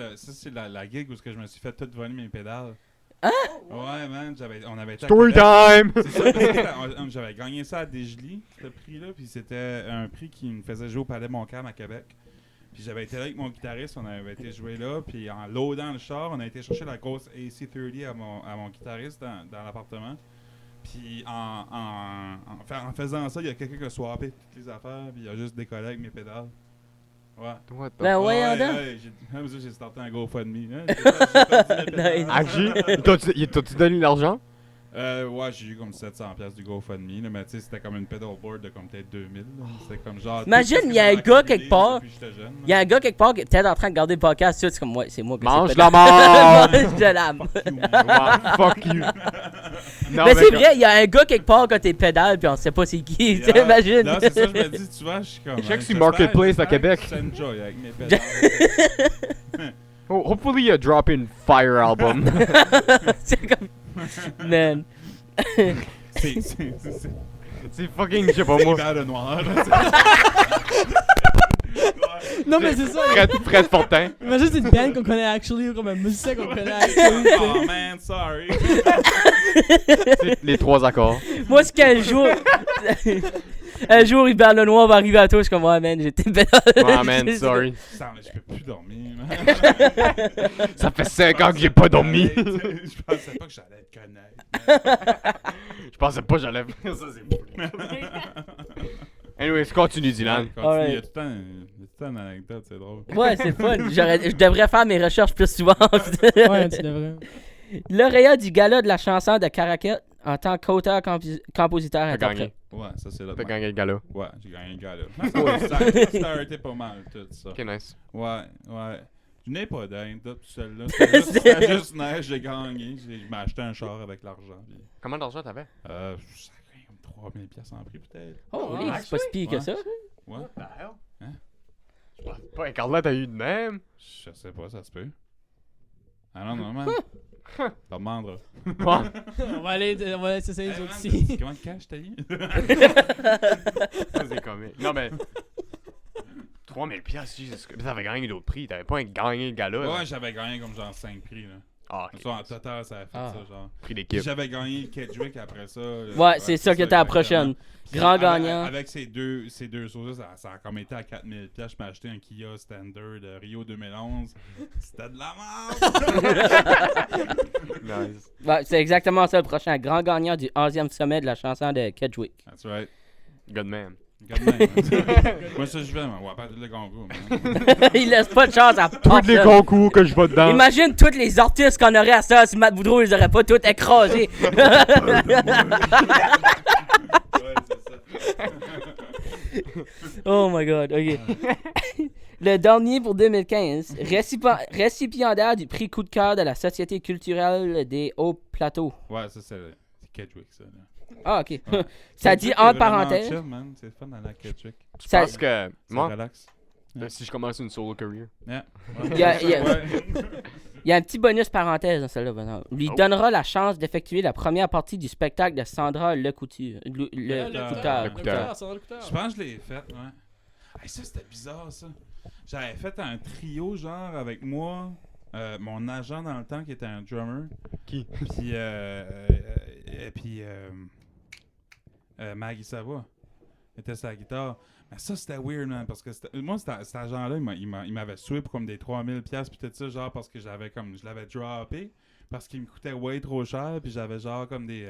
la gig où je me suis fait tout voler mes pédales. Hein? Ouais, man, on avait été à Story Québec. time! C'est ça, parce que j'avais gagné ça à Desjely, ce prix-là, puis c'était un prix qui me faisait jouer au Palais Montcalm à Québec. Puis j'avais été là avec mon guitariste, on avait été jouer là, puis en loadant le char, on a été chercher la grosse AC30 à mon guitariste dans l'appartement. Puis en faisant ça, il y a quelqu'un qui a swappé toutes les affaires, puis il a juste décollé avec mes pédales. Ouais. What the Ben ouais, ouais, donc. comme ça, j'ai starté un GoFundMe. Hein. Nice. Actually, t'as-tu donné l'argent? Ouais, j'ai eu comme 700$ du GoFundMe, là, mais tu sais, c'était comme une pedalboard de comme peut-être 2000. là. C'était comme genre. Imagine, tout ce que il y a un j'avais gars accumulé quelque part- depuis que j'étais jeune, Il y a un gars quelque part qui est peut-être en train de garder le podcast, c'est comme, ouais, c'est moi que Mange c'est la merde! merde! Mange de la merde! Ouais, fuck you! Non, Mais c'est comme- vrai, il y a un gars quelque part quand t'es pédale puis on sait pas c'est qui, Yeah. t'imagines? Là, c'est ça, je me dis, tu vois, je suis comme. Check sur j'espère- Marketplace à j'espère Québec. que tu t'enjoy avec mes pédales. Oh, hopefully you drop in Fire album. C'est comme... Man. C'est- C'est fucking, je sais pas moi. Rivière de Noir. Non, mais c'est ça. Fred Fortin. Imagine, c'est une band qu'on connaît actually, ou comme un musicien qu'on connaît actually. Oh man, sorry. C'est les 3 accords. Moi, c'est qu'un jour. Un jour, Hubert Lenoir va arriver à toi, je suis comme, ouais, man, j'étais bête. Oh man, sorry. Ça, je peux plus dormir, man. Ça fait 5 ans que j'ai pas dormi. Je pensais pas que j'allais te connaître. Je pensais pas que j'allais faire ça, c'est fou. Anyways, continue, Dylan. Continue, Alright. il y a tout le temps une anecdote, c'est drôle. Ouais, c'est fun. Je devrais faire mes recherches plus souvent. Ouais, tu devrais. Lauréat du gala de la chanson de Caracat en tant qu'auteur-compositeur T'as interprète. gagné. Ouais, ça c'est là. T'as gagné le gala. Ouais, j'ai gagné le gars là. Ça a arrêté pas mal, tout ça. Ok, nice. Ouais. Je n'ai pas d'Inde, tout celle-là. C'était juste neige, j'ai gagné. Je m'ai acheté un char avec l'argent. Puis, Combien d'argent t'avais? ça a comme 3000 pièces en prix, peut-être. Oh, Ouais, c'est pas si pire que ça. Ouais. Je pense pas, Carla, t'as eu de même. Je sais pas, ça se peut. Ah non, man. T'en demanderas. On va aller essayer les autres ici. Comment de cash t'as eu? Ça, c'est comique. Non, mais. 3000 piastres, mais t'avais gagné d'autres prix. T'avais pas gagné le gala. Ouais, j'avais gagné comme genre 5 prix, là. Ah, ok. En total, ça a fait ça, genre. Prix Puis d'équipe. j'avais gagné le Kedgewick après ça. Ouais, c'est ça que t'as la prochaine. Grand Avec- gagnant. Avec ces deux choses-là, ça a comme été à 4000 pièces. Je m'ai acheté un Kia Standard de Rio 2011. C'était de la merde! Nice. Ouais, c'est exactement ça le prochain. Grand gagnant du 11e sommet de la chanson de Kedgewick. That's right. Good man. Regarde même, hein. Moi, ça, je vais, mais on va perdre le concours. Il laisse pas de chance à Tous les personne. concours que je vais dedans. Imagine tous les artistes qu'on aurait à ça si Matt Boudreau les aurait pas tous écrasés. Ouais, c'est ça. Oh my god, ok. Le dernier pour 2015, récipiendaire du prix coup de cœur de la Société culturelle des Hauts-Plateaux. Ouais, ça, c'est Kedgewick, ça. Là. Ah, ok. Ouais. Ça dit Kedgewick entre est vraiment parenthèses. chill, man. C'est fun d'aller à Kedgewick. Je Ça- pense que. Ça Moi, relaxe. si je commence une solo career. Yeah. Il y a- Ouais. Il y a un petit bonus parenthèse dans celle-là. par exemple. Lui Oh. donnera la chance d'effectuer la première partie du spectacle de Sandra Lecouture. Le Lecouteur. Lecouteur, ça va, Lecouteur. Je pense que je l'ai fait, ouais. Hey, ça, c'était bizarre, ça. J'avais fait un trio, genre, avec moi, mon agent dans le temps qui était un drummer. Qui? Puis Maggie Savoie était sa guitare. Mais ça, c'était weird, man, parce que moi, cet agent-là, il m'avait sué pour comme des 3000 pièces puis tout ça, genre, parce que je l'avais droppé, parce qu'il me coûtait way trop cher, puis j'avais genre comme des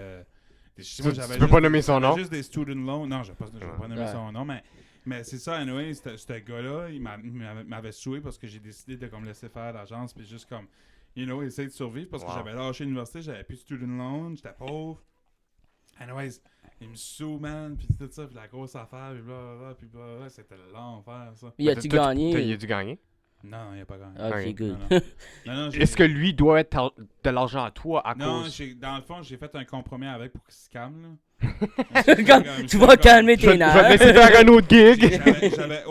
Tu peux pas nommer son nom? juste des student loans. Non, je vais pas nommer Ouais. son nom, mais c'est ça, anyway, ce gars-là, il m'avait sué parce que j'ai décidé de comme laisser faire l'agence, puis juste comme, essayer de survivre, parce que Wow. j'avais lâché l'université, j'avais plus de student loan, j'étais pauvre. Anyways, il me saoule, man, puis tout ça, puis la grosse affaire, puis blablabla, puis blablabla, c'était l'enfer, ça. Y a-tu gagné? Il a dû gagner. Non, il a pas gagné. Ok, Ouais. good. Non, Est-ce que lui doit être de l'argent à toi à Non, cause. dans le fond, j'ai fait un compromis avec pour qu'il se calme, là. Comme- tu vas calmer Je vais tes te nerfs. laisser faire un autre gig. J'avais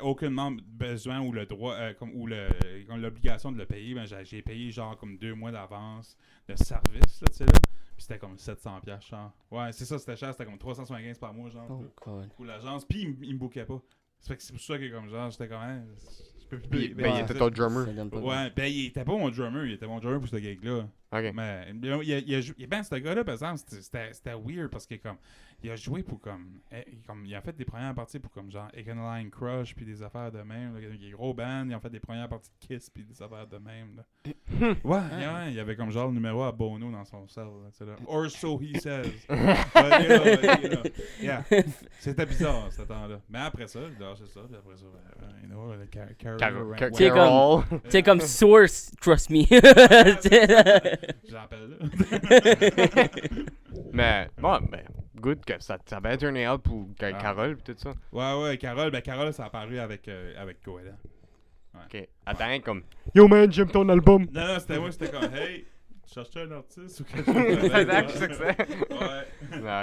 aucunement besoin ou le droit comme l'obligation de le payer. Ben j'ai payé genre comme 2 mois d'avance de service là, tu sais là. Puis c'était comme 700 pièces genre. Ouais, c'est ça, c'était cher, c'était comme 375 par mois genre Oh, God. pour l'agence. Puis il me bookait pas. C'est pour ça que comme genre j'étais comme hein, je peux plus Ben, il était ton drummer. Ça donne pas Ouais, ben il était pas mon drummer, il était mon drummer pour ce gig là. Ok. Mais ce gars-là, par exemple, c'était weird parce que comme il a joué pour comme il a fait des premières parties pour comme genre Econoline Crush puis des affaires de même, là, des gros bands, ils ont fait des premières parties de Kiss puis des affaires de même là. Ouais, il y avait comme genre le numéro à Bono dans son cell, là, tu sais, là. Or so he says. Yeah. C'était bizarre ce temps-là. Mais après ça, c'est ça, puis après ça, C'est Carol. C'est comme Source, trust me. J'appelle là. Mais, bon, ben, good que ça a bien turné out pour Ah. Carole pis tout ça. Ouais, Carole, ça a apparu avec Goéland. Ok. Attends, comme. Yo man, j'aime ton album. Non, c'était moi, c'était comme, hey, tu cherches un artiste ou quelque chose? C'est exact, c'est ça que c'est. Ouais.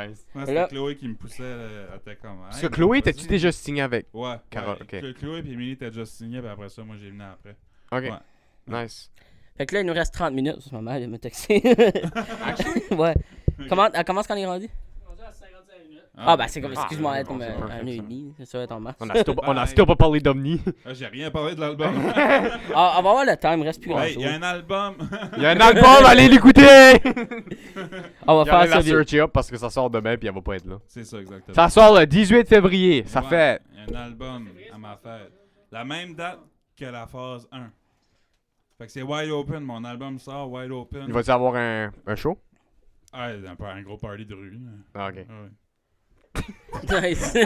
Nice. Moi, Et là- c'était Chloé qui me poussait, elle était comme. Parce hey, que Chloé, t'as-tu déjà signé avec? Ouais, Carole, ouais. ok. Chloé et Emily étaient déjà signés, puis après ça, moi, j'ai venu après. Ok. Ouais. Nice. Fait que là, il nous reste 30 minutes. Ma mère, elle m'a texté. Ouais. Elle commence quand on est rendu? Ah, ben c'est comme, excuse-moi, Ah, comme c'est perfect, un an et ça. demi, c'est ça, ton max. On a still pas parlé d'Omni. J'ai rien parlé de l'album. Ah, on va avoir le temps, il me reste plus grand Ouais, il y a chose. un album. Il y a un album, allez l'écouter! On va Regardez faire ça la vite. searcher up parce que ça sort demain puis elle va pas être là. C'est ça, exactement. Ça sort le 18 février. Ça Ouais, fait. Il y a un album à ma fête. La même date que la phase 1. Fait que c'est Wide Open. Mon album sort Wide Open. Il va-tu avoir un show? Ah, un gros party de rue. Là. Ah, ok. Ah ouais. Nice.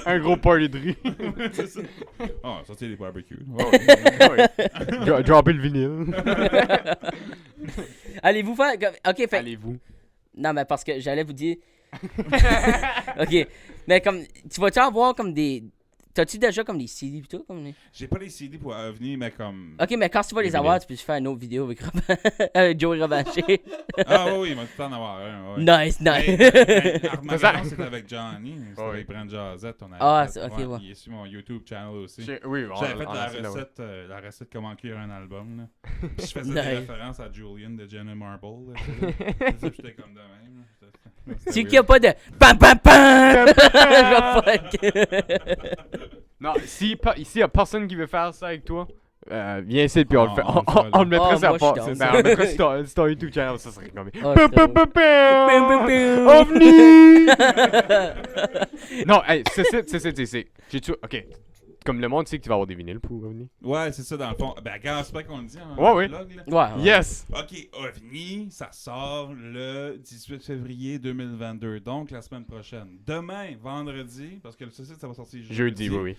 Un gros party de rue. C'est ça. Oh, ça c'est des barbecues. Dropper le vinyle. Allez-vous faire. Ok, fait. Allez-vous. Non, mais parce que j'allais vous dire. Ok. Mais comme. Tu vas-tu avoir comme des. T'as-tu déjà comme des CD pis tout? Comme... J'ai pas les CD pour venir, mais comme. Ok, mais quand tu vas les Les avoir, vinyles. tu peux faire une autre vidéo avec Joey Robaché. Ah oui, il m'a tout le temps en avoir un. Ouais. Nice, Mais, nice. Armageddon, c'est avec Johnny. C'est Ouais. avec Brand Jazette. On a Ah, fait. c'est- ok, ouais. Il est sur mon YouTube channel aussi. Oui, J'avais fait a essayé, là, ouais. la recette comment cuire un album. Là. Puis je faisais Nice. des références à Julian de Jenna Marble. Là, tu sais. C'est ça, j'étais comme de même. Là. Tu qu'il n'y a pas de. Pam pam pam! Je vais fuck. Non, ici, y a personne qui veut faire ça avec toi, viens ici puis on le fait. On le fait, là. On le mettrait Ah, sur moi, je suis c'est down. ça. On le mettrait sur ton YouTube channel, ça serait comme. Ah, c'est drôle. OVNI! Non, hey, c'est. J'ai-tu. Ok. Comme le monde sait que tu vas avoir des vinyles pour OVNI. Ouais, c'est ça dans le fond. Ben, regarde, c'est pas qu'on le dit en Ouais, ouais. vlog, là. Ouais. ouais. Yes! Ok, OVNI, ça sort le 18 février 2022, donc la semaine prochaine. Demain, vendredi, parce que le site, ça va sortir Jeudi, oui.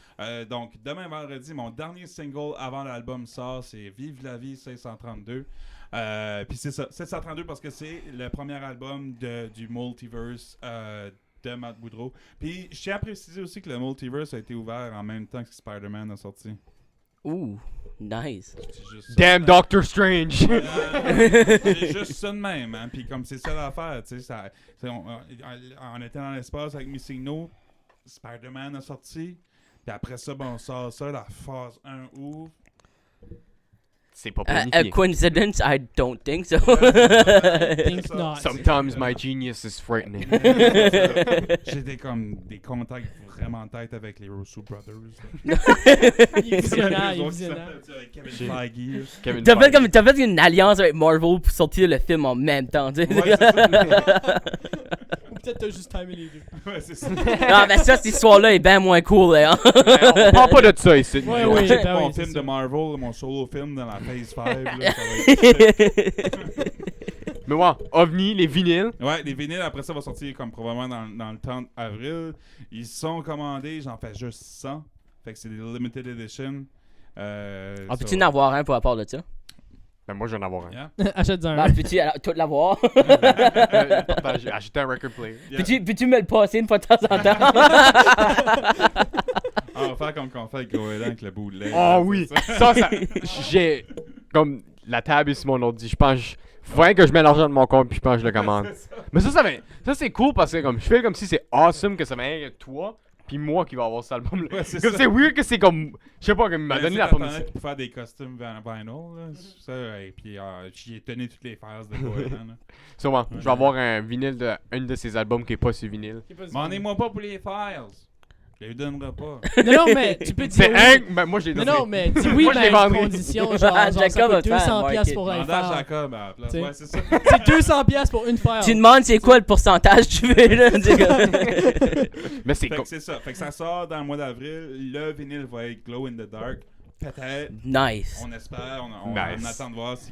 donc, demain, vendredi, mon dernier single avant l'album sort, c'est Vive la vie 532. Puis c'est ça, 732 parce que c'est le premier album du Multiverse de Matt Boudreau. Puis je tiens à préciser aussi que le Multiverse a été ouvert en même temps que Spider-Man a sorti. Ouh, nice. C'est juste ça. Damn Doctor Strange! C'est juste ça de même, hein. Puis comme c'est ça l'affaire, tu sais, on était dans l'espace avec Missing No, Spider-Man a sorti, puis après ça, ben, on sort ça, la phase 1 ouvre. C'est pas A planifié. coincidence? I don't think so. Think not. Sometimes my genius is frightening. J'étais comme des contacts vraiment en tête avec les Russo Brothers. Il est visionnaire, il est Eux autres, visionnaire. ça, avec Kevin Feige. là. Kevin T'as fait, Feige. comme, t'as fait une alliance avec Marvel pour sortir le film en même temps, tu sais. Ouais, c'est ça. Ou peut-être t'as juste timé les deux. Ouais, c'est ça. Non, mais ça, cette histoire-là est bien moins cool, là. Hein? On parle pas de ça ici. Ouais, Yo, oui, check ben mon oui, c'est film ça. de Marvel, mon solo film dans la Phase 5. Là, ça va être... Mais ouais, OVNI, les vinyles. Ouais, les vinyles, après ça, va sortir comme probablement dans le 30 avril. Ils sont commandés, j'en fais juste 100. Fait que c'est des limited edition. Ah, peux-tu en avoir un pour rapport de ça? Ben moi, je vais en avoir un. Yeah. Achète-en un. Ben, peux-tu alors, tout l'avoir? Partager, acheter un record player. Yeah. Peux-tu me le passer une fois de temps en temps? Ah, on va faire comme qu'on fait avec Goéland avec le bout de lait. Oh oui! Ça, j'ai. Comme la table est sur mon ordi. Je pense. Faut rien que je mets l'argent de mon compte puis je pense que je le commande. Mais ça c'est cool parce que comme je fais comme si c'est awesome que ça m'aille toi puis moi qui va avoir cet album là. Ouais, c'est Comme ça. c'est weird que c'est comme. Je sais pas, comme il m'a donné la permission. pour faire des costumes vinyl, là. Ça, et puis j'y ai tenu toutes les phases de Goéland. là. Sûrement. Je vais avoir un vinyle de un de ses albums qui est pas sur vinyle. Demandez-moi pas pour les files. Je les donnerai pas. Non, mais tu peux dire C'est oui. un. Ben moi j'ai Non, mais dis oui, Moi, je mais les à vendrai. condition, genre ça Jacob va coûte te faire 200$ un piastres pour un Demandez à file. Jacob à la place. T'sais. Ouais, c'est ça. C'est 200$ pour une file. Tu demandes c'est quoi le pourcentage tu veux, là? Mais c'est Fait cool. que c'est ça. Fait que ça sort dans le mois d'avril. Le vinyle va être Glow in the Dark. Peut-être. Nice. On espère. On Nice. attend de voir si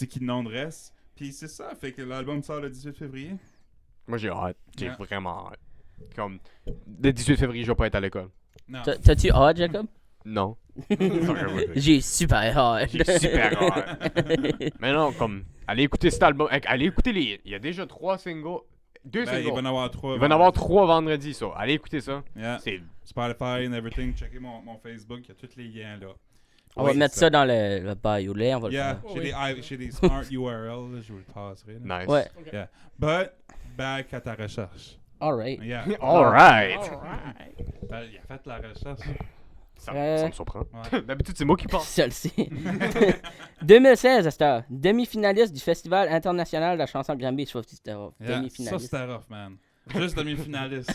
qu'il n'en reste. Puis c'est ça. Fait que l'album sort le 18 février. Moi j'ai hâte. J'ai Yeah. vraiment hâte. Comme. Le 18 février, je vais pas être à l'école. Non. T'as-tu hâte, Jacob? Non. J'ai super hâte. J'ai super hâte. Mais non, comme. Allez écouter cet album. Allez écouter les. Il y a déjà 3 singles. 2 Ben, il va singles. en avoir 3. Il va en avoir 3 vendredi, ça. Allez écouter ça. Yeah. C'est. Spotify and everything. Checkez mon Facebook. Il y a tous les liens là. On va Oui, mettre c'est ça dans le bio, là, on va le Yeah, faire. j'ai des smart URL. Là, je vous le passerai. Là. Nice. Ouais. Yeah. But, back à ta recherche. Alright. Yeah. Alright. Ben, il a fait la recherche. Ça me surprend. Ouais. D'habitude, c'est moi qui pense. Ça le sait. 2016, Esther. Demi-finaliste du Festival international de la chanson Grammy. Je sais pas si c'était Yeah. Ça, demi-finaliste. c'était rough, man. Juste demi-finaliste.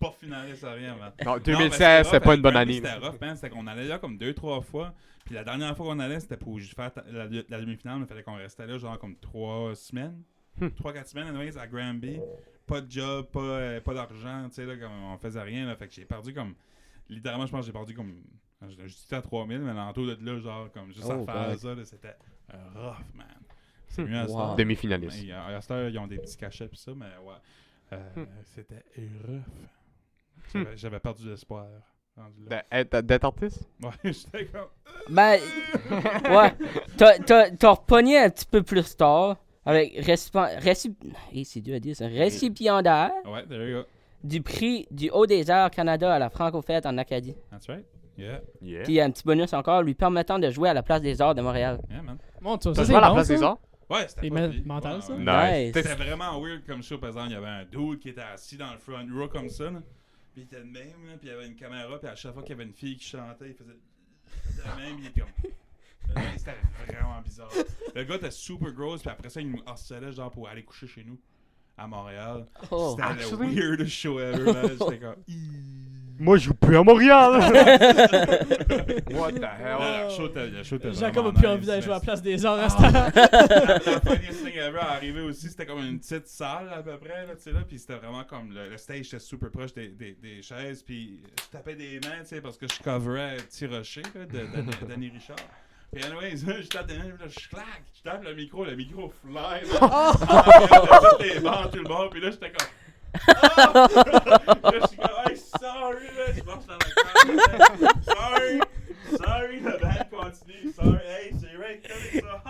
Pas finaliste à rien, man. Non, Non, 2016, c'était pas une bonne année. C'était rough, man. C'était qu'on allait là comme 2-3 fois. Puis la dernière fois qu'on allait, c'était pour faire la demi-finale. Il fallait qu'on restait là genre comme 3 semaines. 3-4 semaines, anyways, à Granby. Pas de job, pas d'argent, tu sais, là, comme on faisait rien, là. Fait que j'ai perdu comme... Littéralement, je pense que j'ai perdu comme... J'étais à 3000, mais l'entour de là, genre, comme juste à faire ça, là, c'était rough, man. C'est mieux à ça. Wow. Demi-finaliste. À cette heure, ils ont des petits cachets pis ça, mais ouais. C'était rough. J'avais perdu l'espoir. rendu là. D'être artiste? Ouais, j'étais comme... Ben, ouais. T'as repogné un petit peu plus tard avec c'est dur à dire, ça. Récipiendaire Ouais, there you go. du prix du Haut des Arts Canada à la Franco-Fête en Acadie. That's right. Yeah. Yeah. Puis il y a un petit bonus encore lui permettant de jouer à la Place des Arts de Montréal. Yeah, man. Bon, ça, T'as c'est joué à la bon, place ça. des arts? Ouais, c'était C'est pas pire. mental, Ouais, ça. ouais. Nice. C'était vraiment weird comme show, par exemple. Il y avait un dude qui était assis dans le front row comme ça, là. Puis il était de même, là, puis il y avait une caméra, puis à chaque fois qu'il y avait une fille qui chantait, il faisait de même, il était comme... C'était vraiment bizarre. Le gars était super gross, puis après ça, il nous harcelait genre pour aller coucher chez nous à Montréal. Oh. C'était Actually? le weirdest show ever, man. J'étais comme... Moi, je joue plus à Montréal! What the hell? Le show était Jacob a vraiment plus nice, envie d'aller mais jouer à la place des arts à Ah. cette heure. La funniest thing ever arrivé aussi, c'était comme une petite salle à peu près, là, tu sais, là, puis c'était vraiment comme, le stage était super proche des chaises, puis je tapais des mains, tu sais, parce que je coverais Petit Rocher, là, de Danny Richard. Puis anyways, je tape des mains, là, je claque, je tape le micro fly, là, de toutes les bancs, tout le monde, puis là, j'étais comme... Ah! Là, je suis comme, hey, sorry, là, je marche dans la crowd, sorry, le band continue, sorry, hey, c'est vrai que ça.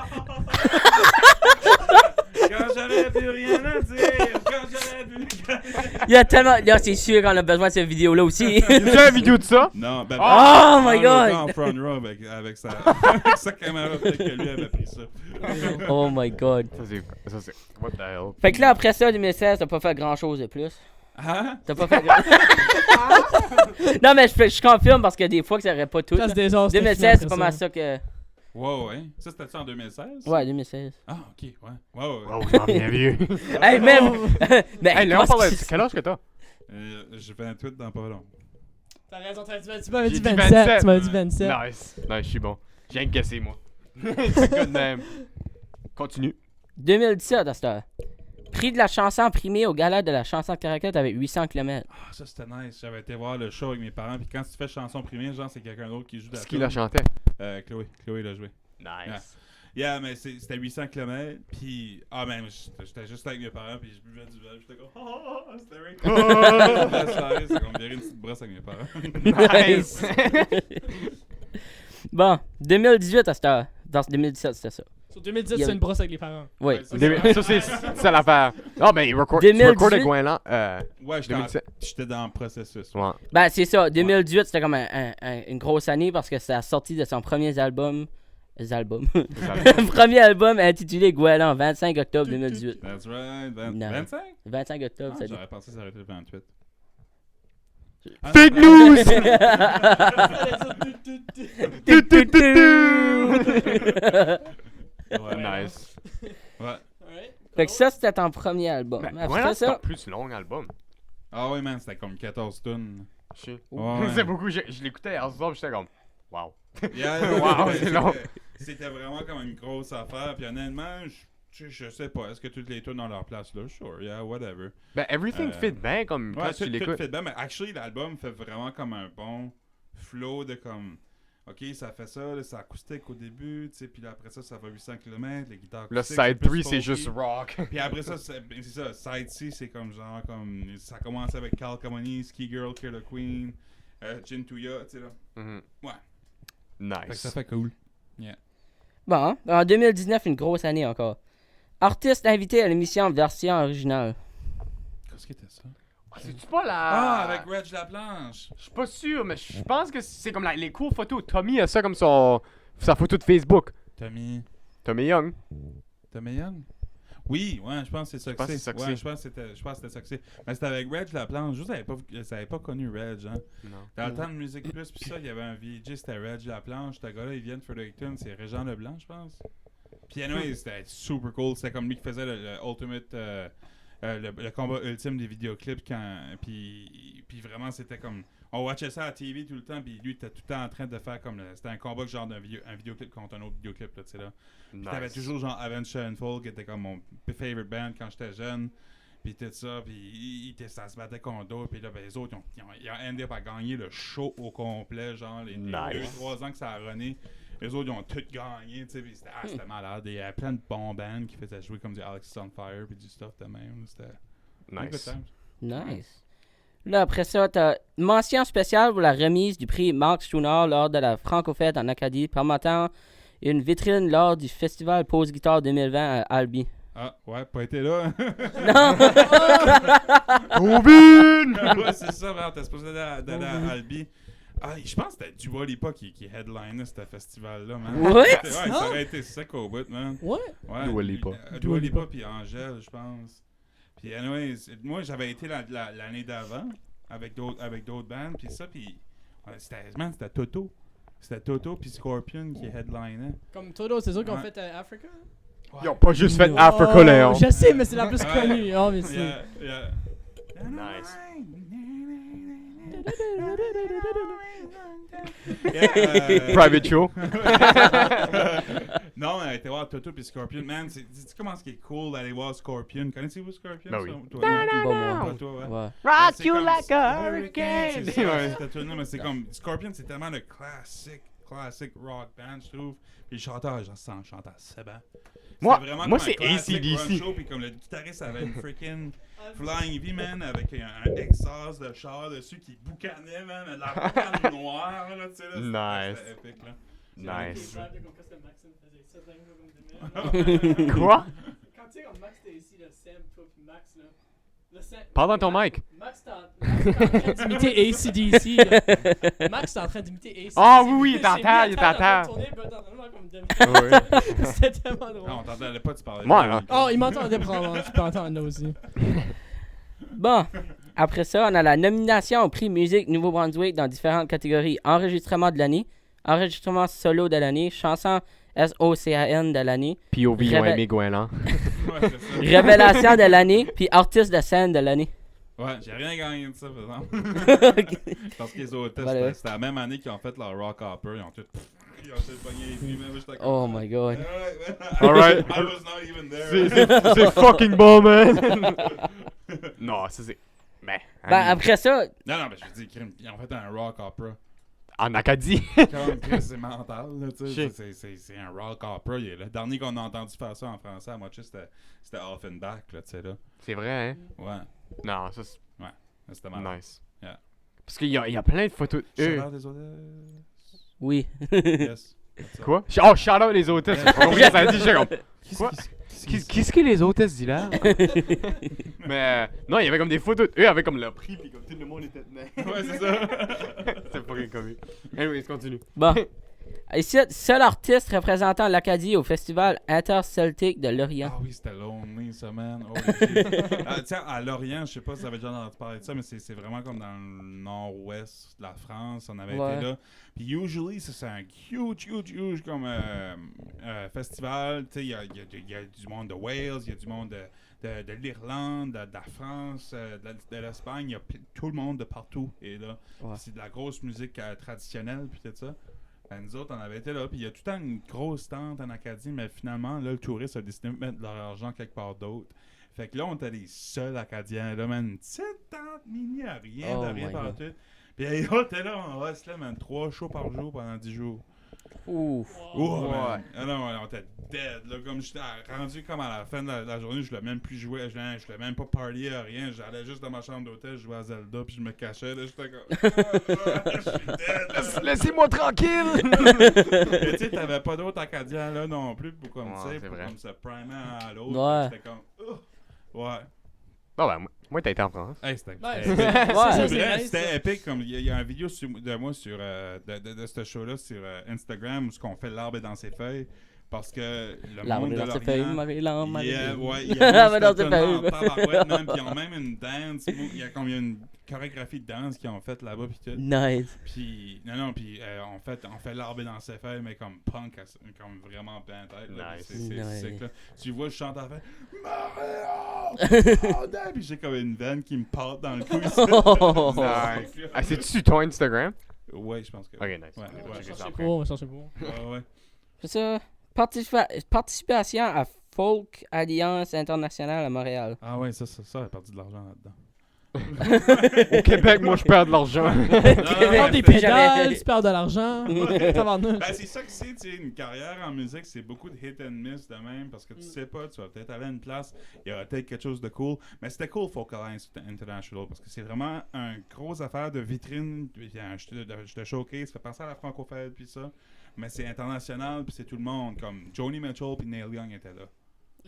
Quand j'aurais plus rien à dire, quand j'aurais plus... Il y a tellement. Là, c'est sûr qu'on a besoin de cette vidéo-là aussi. T'as une vidéo de ça? Non, ben, Oh my God! en front row avec sa caméra, peut-être que lui avait pris ça. Oh my god. Ça, c'est... What the hell? Fait que là, après ça, 2016, t'as pas fait grand-chose de plus. Hein? T'as pas fait Non, mais je confirme parce que des fois que ça aurait pas tout. Place des arts, c'était 2016, c'est fini pas après mal ça que. Ouais. Ça, c'était-tu en 2016? Ouais, 2016. Ah, ok, ouais. Ouais. Oh, j'en bien vieux. Hey, même! Mais Hey, Léon, comment parle de... c'est- Quel âge que t'as? J'ai fait un tweet dans pas long. T'as raison, tu m'avais dit J'ai dit 27. Tu m'avais dit 27. Nice. Nice, je suis bon. J'ai rien que guessé, moi. C'est good même. Continue. 2017, à cette heure. Prix de la chanson primé au gala de la chanson karaoké avec 800 km. Ah, ça, c'était nice. J'avais été voir le show avec mes parents, puis quand tu fais chanson primée, genre, c'est quelqu'un d'autre qui joue de la C'est qui la tune. chantait? Chloé l'a joué. Nice. Yeah, mais c'était 800 km, puis... Ah, man, j'étais juste avec mes parents, puis je buvais du verre, j'étais comme... Ah, c'était vrai cool. C'est comme virer une petite brosse avec mes parents. Nice. Bon, 2018 à cette heure. Dans 2017, c'était ça. Sur 2010, Il y c'est avait- une brosse avec les parents. Oui. Ouais, c'est Ça, c'est ça l'affaire. Ah, ben, tu 2018. recordais Gouin Ouais, 2017. j'étais dans le processus. Ouais. Ben, c'est ça. 2018, c'était comme une grosse année parce que c'est la sortie de son premier album. Premier album intitulé Gouelan, 25 octobre 2018. That's right. Non. 25? 25 octobre, ça dit. J'aurais pensé que ça aurait été le 28. Fake news! Ouais. Nice. Ouais. Fait que ça, c'était ton premier album. Ben, Après voilà, c'est un ça, plus long album. Ah ouais, man, c'était comme 14 tonnes. Je sais. Ouais. C'est beaucoup. Je l'écoutais hier soir, j'étais comme. Wow. Wow, c'est long. C'était vraiment comme une grosse affaire. Puis honnêtement, je sais pas. Est-ce que toutes les tunes ont leur place là? Sure, yeah, whatever. Ben, everything fit bien comme Ouais, quand tu tout l'écoutes. fait bien. Mais actually, l'album fait vraiment comme un bon flow de comme... Ok, ça fait ça, là, c'est acoustique au début, tu sais, puis là, après ça, ça va 800 km, les guitares Le acoustiques, side plus 3, c'est folky. juste rock. Puis après ça, c'est ça, side C, c'est comme genre, comme, ça commence avec Cal Kamani, Ski Girl, Killer Queen, Jin Tuya, tu sais là. Mhm. Ouais. Nice. Fait que ça fait cool. bon, en 2019, une grosse année encore. Artiste invité à l'émission version originale. Qu'est-ce que c'était ça? C'est-tu pas la. Ah, avec Reg Laplanche. Je suis pas sûr, mais je pense que c'est comme les cours photos. Tommy a ça comme sa photo de Facebook. Tommy Tommy Young. Oui, ouais, je pense que c'est ça que pense que c'est. c'est ça que Ouais, c'est. je pense que c'était ça que c'est. Mais c'était avec Reg Laplanche. Je savais pas connu Reg, hein. Non. Dans le temps de Musique Plus, pis ça, il y avait un VJ, c'était Reg Laplanche. Ce gars-là, il vient de Fredericton, c'est Régent Leblanc, je pense. Puis anyway, c'était super cool. C'était comme lui qui faisait le Ultimate le combat ultime des vidéoclips puis vraiment c'était comme on watchait ça à la TV tout le temps puis lui était tout le temps en train de faire comme c'était un combat genre un vidéoclip contre un autre vidéoclip là tu sais là. Puis t'avais toujours genre Avenged Sevenfold qui était comme mon favorite band quand j'étais jeune. Puis tout ça, puis ça se battait contre d'autres, puis là, ben, les autres, ils ont endé up à gagner le show au complet, genre, les 2-3 ans que ça a runné. Les autres, ils ont tout gagné, tu sais, puis c'était malade. Il y avait plein de bons bands qui faisaient jouer comme du Alexis on Fire, puis du stuff de même. C'était Nice. Nice. Là, après ça, t'as une mention spéciale pour la remise du prix Mark Schooner lors de la Franco-Fête en Acadie, permettant une vitrine lors du festival Pose Guitare 2020 à Albi. Ah, ouais, pas été là. Non! Ouais, c'est ça, merde, t'es supposé d'aller à Albi. Ah, je pense que c'était Dua Lipa qui headlinait ce festival-là, man. What? Ouais, ça aurait été sec au bout, man. Ouais. Ouais, Dua Lipa. Dua Lipa puis Angèle, je pense. Puis, anyways, moi, j'avais été l'année d'avant avec d'autres bands, puis ça, puis c'était Toto. C'était Toto puis Scorpion qui headlinait. Comme Toto, c'est sûr qu'on Ouais. fait Africa. Ils ont pas juste fait Africa, Léon. Je sais, mais c'est la plus connue. Oh, mais c'est... Yeah. Nice. Private show. Non, on a été voir Toto puis Scorpion. Man, tu comment c'est cool d'aller voir Scorpion? Connaissez-vous Scorpion? Ben oui. Toi, Bon, moi. toi, ouais. Ouais. Rock C'est you comme- like a hurricane. C'est ça, Ouais. cette tune-là, mais c'est comme Scorpion, c'est tellement le classic rock band, je trouve. Puis le chanteur, genre, ça en chante assez bien. Moi- C'était vraiment moi, comme c'est un classic AC/DC. run show, puis comme le guitariste avait une freaking Flying V, man, avec un exhaust de char dessus qui boucanait, man, de la boucane noire, là, tu sais, là. Nice. C'était épique, là. Nice. Quand Quoi? tu sais, comme Max était ici, le Sam, toi, puis Max, là. Le Sam. Parle dans ton mic. Max, t'es en train d'imiter AC/DC. là. Max, t'es en train d'imiter AC/DC. Ah oui, oui, il est en s'est terre, mis il est en terre. tourner, puis t'es en train de faire comme demi- Ouais. C'était tellement Non, drôle. on t'entendait pas, tu parlais. Moi, là. Oh, il m'entendait probablement. Tu peux entendre là aussi. Bon, après ça, on a la nomination au prix Musique Nouveau-Brunswick dans différentes catégories. Enregistrement de l'année, enregistrement solo de l'année, chanson SOCAN de l'année, POV, ils ont Réveil- aimé Gouinlan. Ouais, c'est ça. révélation de l'année, puis artiste de scène de l'année. Ouais, j'ai rien gagné de ça, par exemple. Parce que les autres, Voilà. c'était la même année qu'ils ont fait leur Rock Hopper. Ils ont tout pogné les filles, même j'étais comme... Oh my god. Alright. I was not even there. C'est fucking bon, man. Non, ça c'est. Ben, Ben, après ça, Non, mais je veux dire, ils ont fait un Rock Opera. en Acadie. Comme Chris, c'est mental, là, tu sais. Shit. C'est un Rock Opera. Le dernier qu'on a entendu faire ça en français à Montréal, c'était Offenbach, là, tu sais, là. C'est vrai, hein? Ouais, Non, ça c'est c'était malade. nice. Yeah. Parce qu'il y a plein de photos. Shout-out des autres. oui. Yes. That's all. Quoi? Oh, shout out les hôtesses. J'ai pas compris ce que ça a dit, j'étais comme. Quoi? Qu'est-ce que les hôtesses disent là? Mais non, il y avait comme des photos. Eux avaient comme leur prix, puis comme tout le monde était dedans. Ouais, c'est ça. C'était fucking comique. Anyways, continue. Bon. Ici, seul artiste représentant l'Acadie au festival Inter-Celtique de Lorient. Ah oui, c'était lonely, ça, man. Oh, tu sais, à Lorient, je sais pas si vous avez déjà entendu parler de ça, mais c'est vraiment comme dans le nord-ouest de la France. On avait Ouais. été là. Puis, usually, c'est un huge comme festival. Tu sais, il y a du monde de Wales, il y a du monde de l'Irlande, de la France, de l'Espagne. Il y a tout le monde de partout. Et là, Ouais. c'est de la grosse musique traditionnelle, puis tout ça. Ben, nous autres, on avait été là, puis il y a tout le temps une grosse tente en Acadie, mais finalement, là, le touriste a décidé de mettre leur argent quelque part d'autre. Fait que là, on était les seuls Acadiens, là, man, une petite tente mini à rien, Oh de rien my par God. tout. Puis là, t'es là, on reste là, man, 3 shows par jour pendant 10 jours. Ouf. Oh, Ouais. man. Ah non, on était dead, là, comme j'étais rendu comme à la fin de la journée, je voulais même plus jouer, je voulais même pas parler à rien, j'allais juste dans ma chambre d'hôtel, je jouais à Zelda, puis je me cachais, là, j'étais comme, je suis dead, là. Laissez-moi tranquille! Mais tu sais, t'avais pas d'autres Acadiens là non plus pour comme, Ouais, tu sais, c'est pour vrai. comme se primer à l'autre. Ouais. J'étais comme, ouais. Bon, ben, moi, t'as été en France. Hey, c'était Ouais, c'était- c'est Ouais. ça, c'est c'est vrai, nice, c'était ça. épique. Comme il y a une vidéo de moi sur de ce show-là sur Instagram où ce qu'on fait l'arbre est dans ses feuilles parce que le L'arbre monde est de dans ses feuilles, l'Orient. Marie-Laure, Yeah, Marie-Laure. ouais, il y L'arbre a est dans ses tellement en feuilles. tabarouette, man, puis ils ont même une danse, il y a comme il y a une chorégraphie de danse qu'ils ont faite là-bas puis tout. Nice. Puis, puis on fait l'arbre dans ses feuilles, mais comme punk, comme vraiment bien tête. Là, Nice. puis c'est Nice. sick, là. Tu vois, je chante à la fin, Maria! oh damn! Puis j'ai comme une veine qui me part dans le cou. Oh. Nice. Ah, c'est-tu sur ton Instagram? Ouais, je pense que. Ok, nice. Ouais, On va ouais. checker ça Cherchez après. pas, on va chercher pas. Ouais. C'est ça. Participation à Folk Alliance Internationale à Montréal. Ah ouais, ça a perdu de l'argent là-dedans. Au Québec, moi, je perds de l'argent. Tu prends des Jamais. pédales, tu perds de l'argent. Tabarnouche. Ben, c'est ça que c'est, tu sais, une carrière en musique, c'est beaucoup de hit and miss de même, parce que tu sais pas, tu vas peut-être aller à une place, il y aura peut-être quelque chose de cool, mais c'était cool Folk Alliance International, parce que c'est vraiment un gros affaire de vitrine, puis de showcase, ça fait penser à la francophone, puis ça, mais c'est international, puis c'est tout le monde, comme Joni Mitchell puis Neil Young étaient là.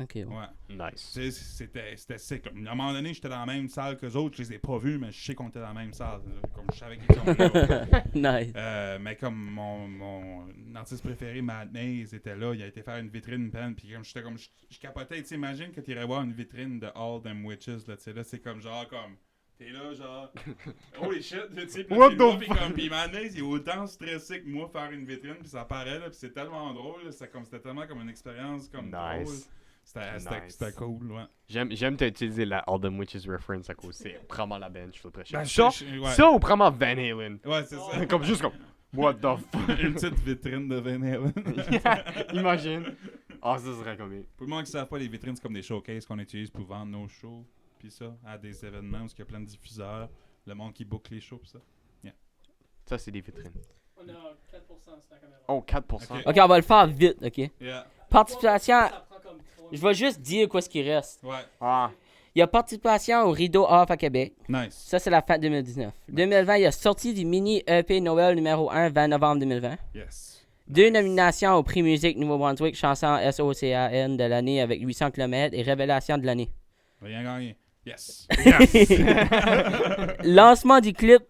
Ok, ouais. Ouais. Nice. Tu sais, c'était sick. Comme, à un moment donné, j'étais dans la même salle qu'eux autres. Je les ai pas vus, mais je sais qu'on était dans la même salle. Comme je savais qu'ils sont là. Nice. Mais comme mon artiste préféré, Matt Mays, était là. Il a été faire une vitrine peine. Puis comme j'étais comme... Je capotais. Tu sais, imagine que tu irais voir une vitrine de All Them Witches. Là, tu sais, là c'est comme genre comme... T'es là, genre... Holy shit, tu sais. What the fuck? Puis Matt Mays, il est autant stressé que moi faire une vitrine. Puis ça paraît, là. Puis c'est tellement drôle. Là, c'était tellement comme une expérience comme drôle. Nice. C'était cool, ouais. J'aime t'utiliser la All Them Witches reference à cause c'est vraiment la bench, je très cher. Ben, ouais. Ça ou vraiment Van Halen. Ouais, c'est ça. Comme juste comme, what the fuck. Une petite vitrine de Van Halen. Imagine. Ah, ça serait comme... Pour le monde qui ne savent pas, les vitrines, c'est comme des showcases qu'on utilise pour vendre nos shows, puis ça, à des événements où il y a plein de diffuseurs, le monde qui book les shows, puis ça. Ça, c'est des vitrines. On a 4% sur la caméra. Oh, 4%. Ok. Ok, on va le faire vite, ok? Yeah. Participation... Ça prend comme 3 Je vais juste dire quoi ce qui reste. Ouais. Ah. Il y a participation au Rideau Off à Québec. Nice. Ça, c'est la fin 2019. 2020, il y a sorti du mini EP Noël numéro 1, 20 novembre 2020. Yes. 2 nominations au prix musique Nouveau-Brunswick, chanson SOCAN de l'année avec 800 km et révélation de l'année. Rien gagné. Yes. Lancement du clip,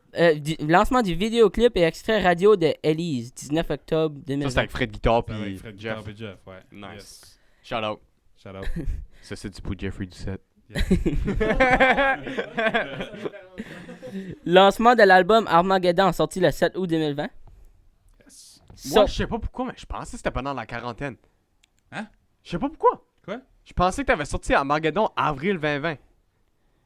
lancement du vidéoclip et extrait radio de Elise, 19 octobre Ça, c'est 2020. avec Fred Guitar Avec puis Fred Jeff. Guitar et Jeff, ouais. Nice. Yes. Shout out. Shout out. Ça, c'est du pour Jeffrey Doucette. Lancement de l'album Armageddon, sorti le 7 août 2020. Yes. Moi, je sais pas pourquoi, mais je pensais que c'était pendant la quarantaine. Hein? Je sais pas pourquoi. Quoi? Je pensais que t'avais sorti Armageddon avril 2020.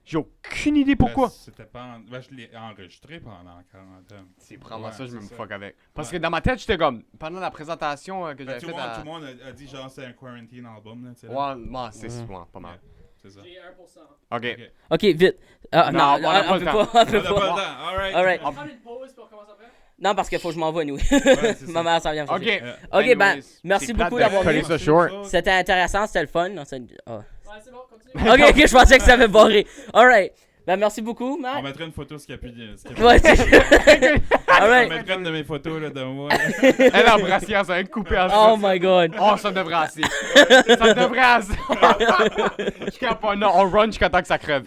J'ai aucune idée pourquoi. Ben, c'était pas je l'ai enregistré pendant la quarantaine. C'est vraiment Ouais, ça, je c'est me ça. fuck avec. Parce Ouais. que dans ma tête, j'étais comme, pendant la présentation que Ben, j'avais tout, faite le monde a dit genre c'est un quarantine album, là, tu sais. Ouais, ouais, c'est pas mal. Ouais, c'est ça. J'ai 1%. Ok. Ok. Ok, vite. Ah, Non, non, on a pas on le peut temps. pas. On On peut a pas le pas. temps. Alright. Alright. On prend une pause puis on commence après? Non, parce qu'il faut que je m'envoie, nous. Ouais, c'est ça. Ma mère s'en vient me Ok. chercher. Ok, ben, Anyways, merci c'est beaucoup plate de d'avoir coller venu. ça short. C'était intéressant, c'était le fun. Non, c'est- ah. Ouais, c'est bon, continue. Ok, ok, je pensais que ça avait barré. Alright. Ben, merci beaucoup, On Matt. mettrait une photo ce qu'il y a plus de. Ouais, On Alright. mettrait une de mes photos là, de moi. Elle en brassière, ça va être coupé en Oh my god. Oh, ça devrait assez. Ça devrait assez. Je capote, non, on run jusqu'à temps que ça crève.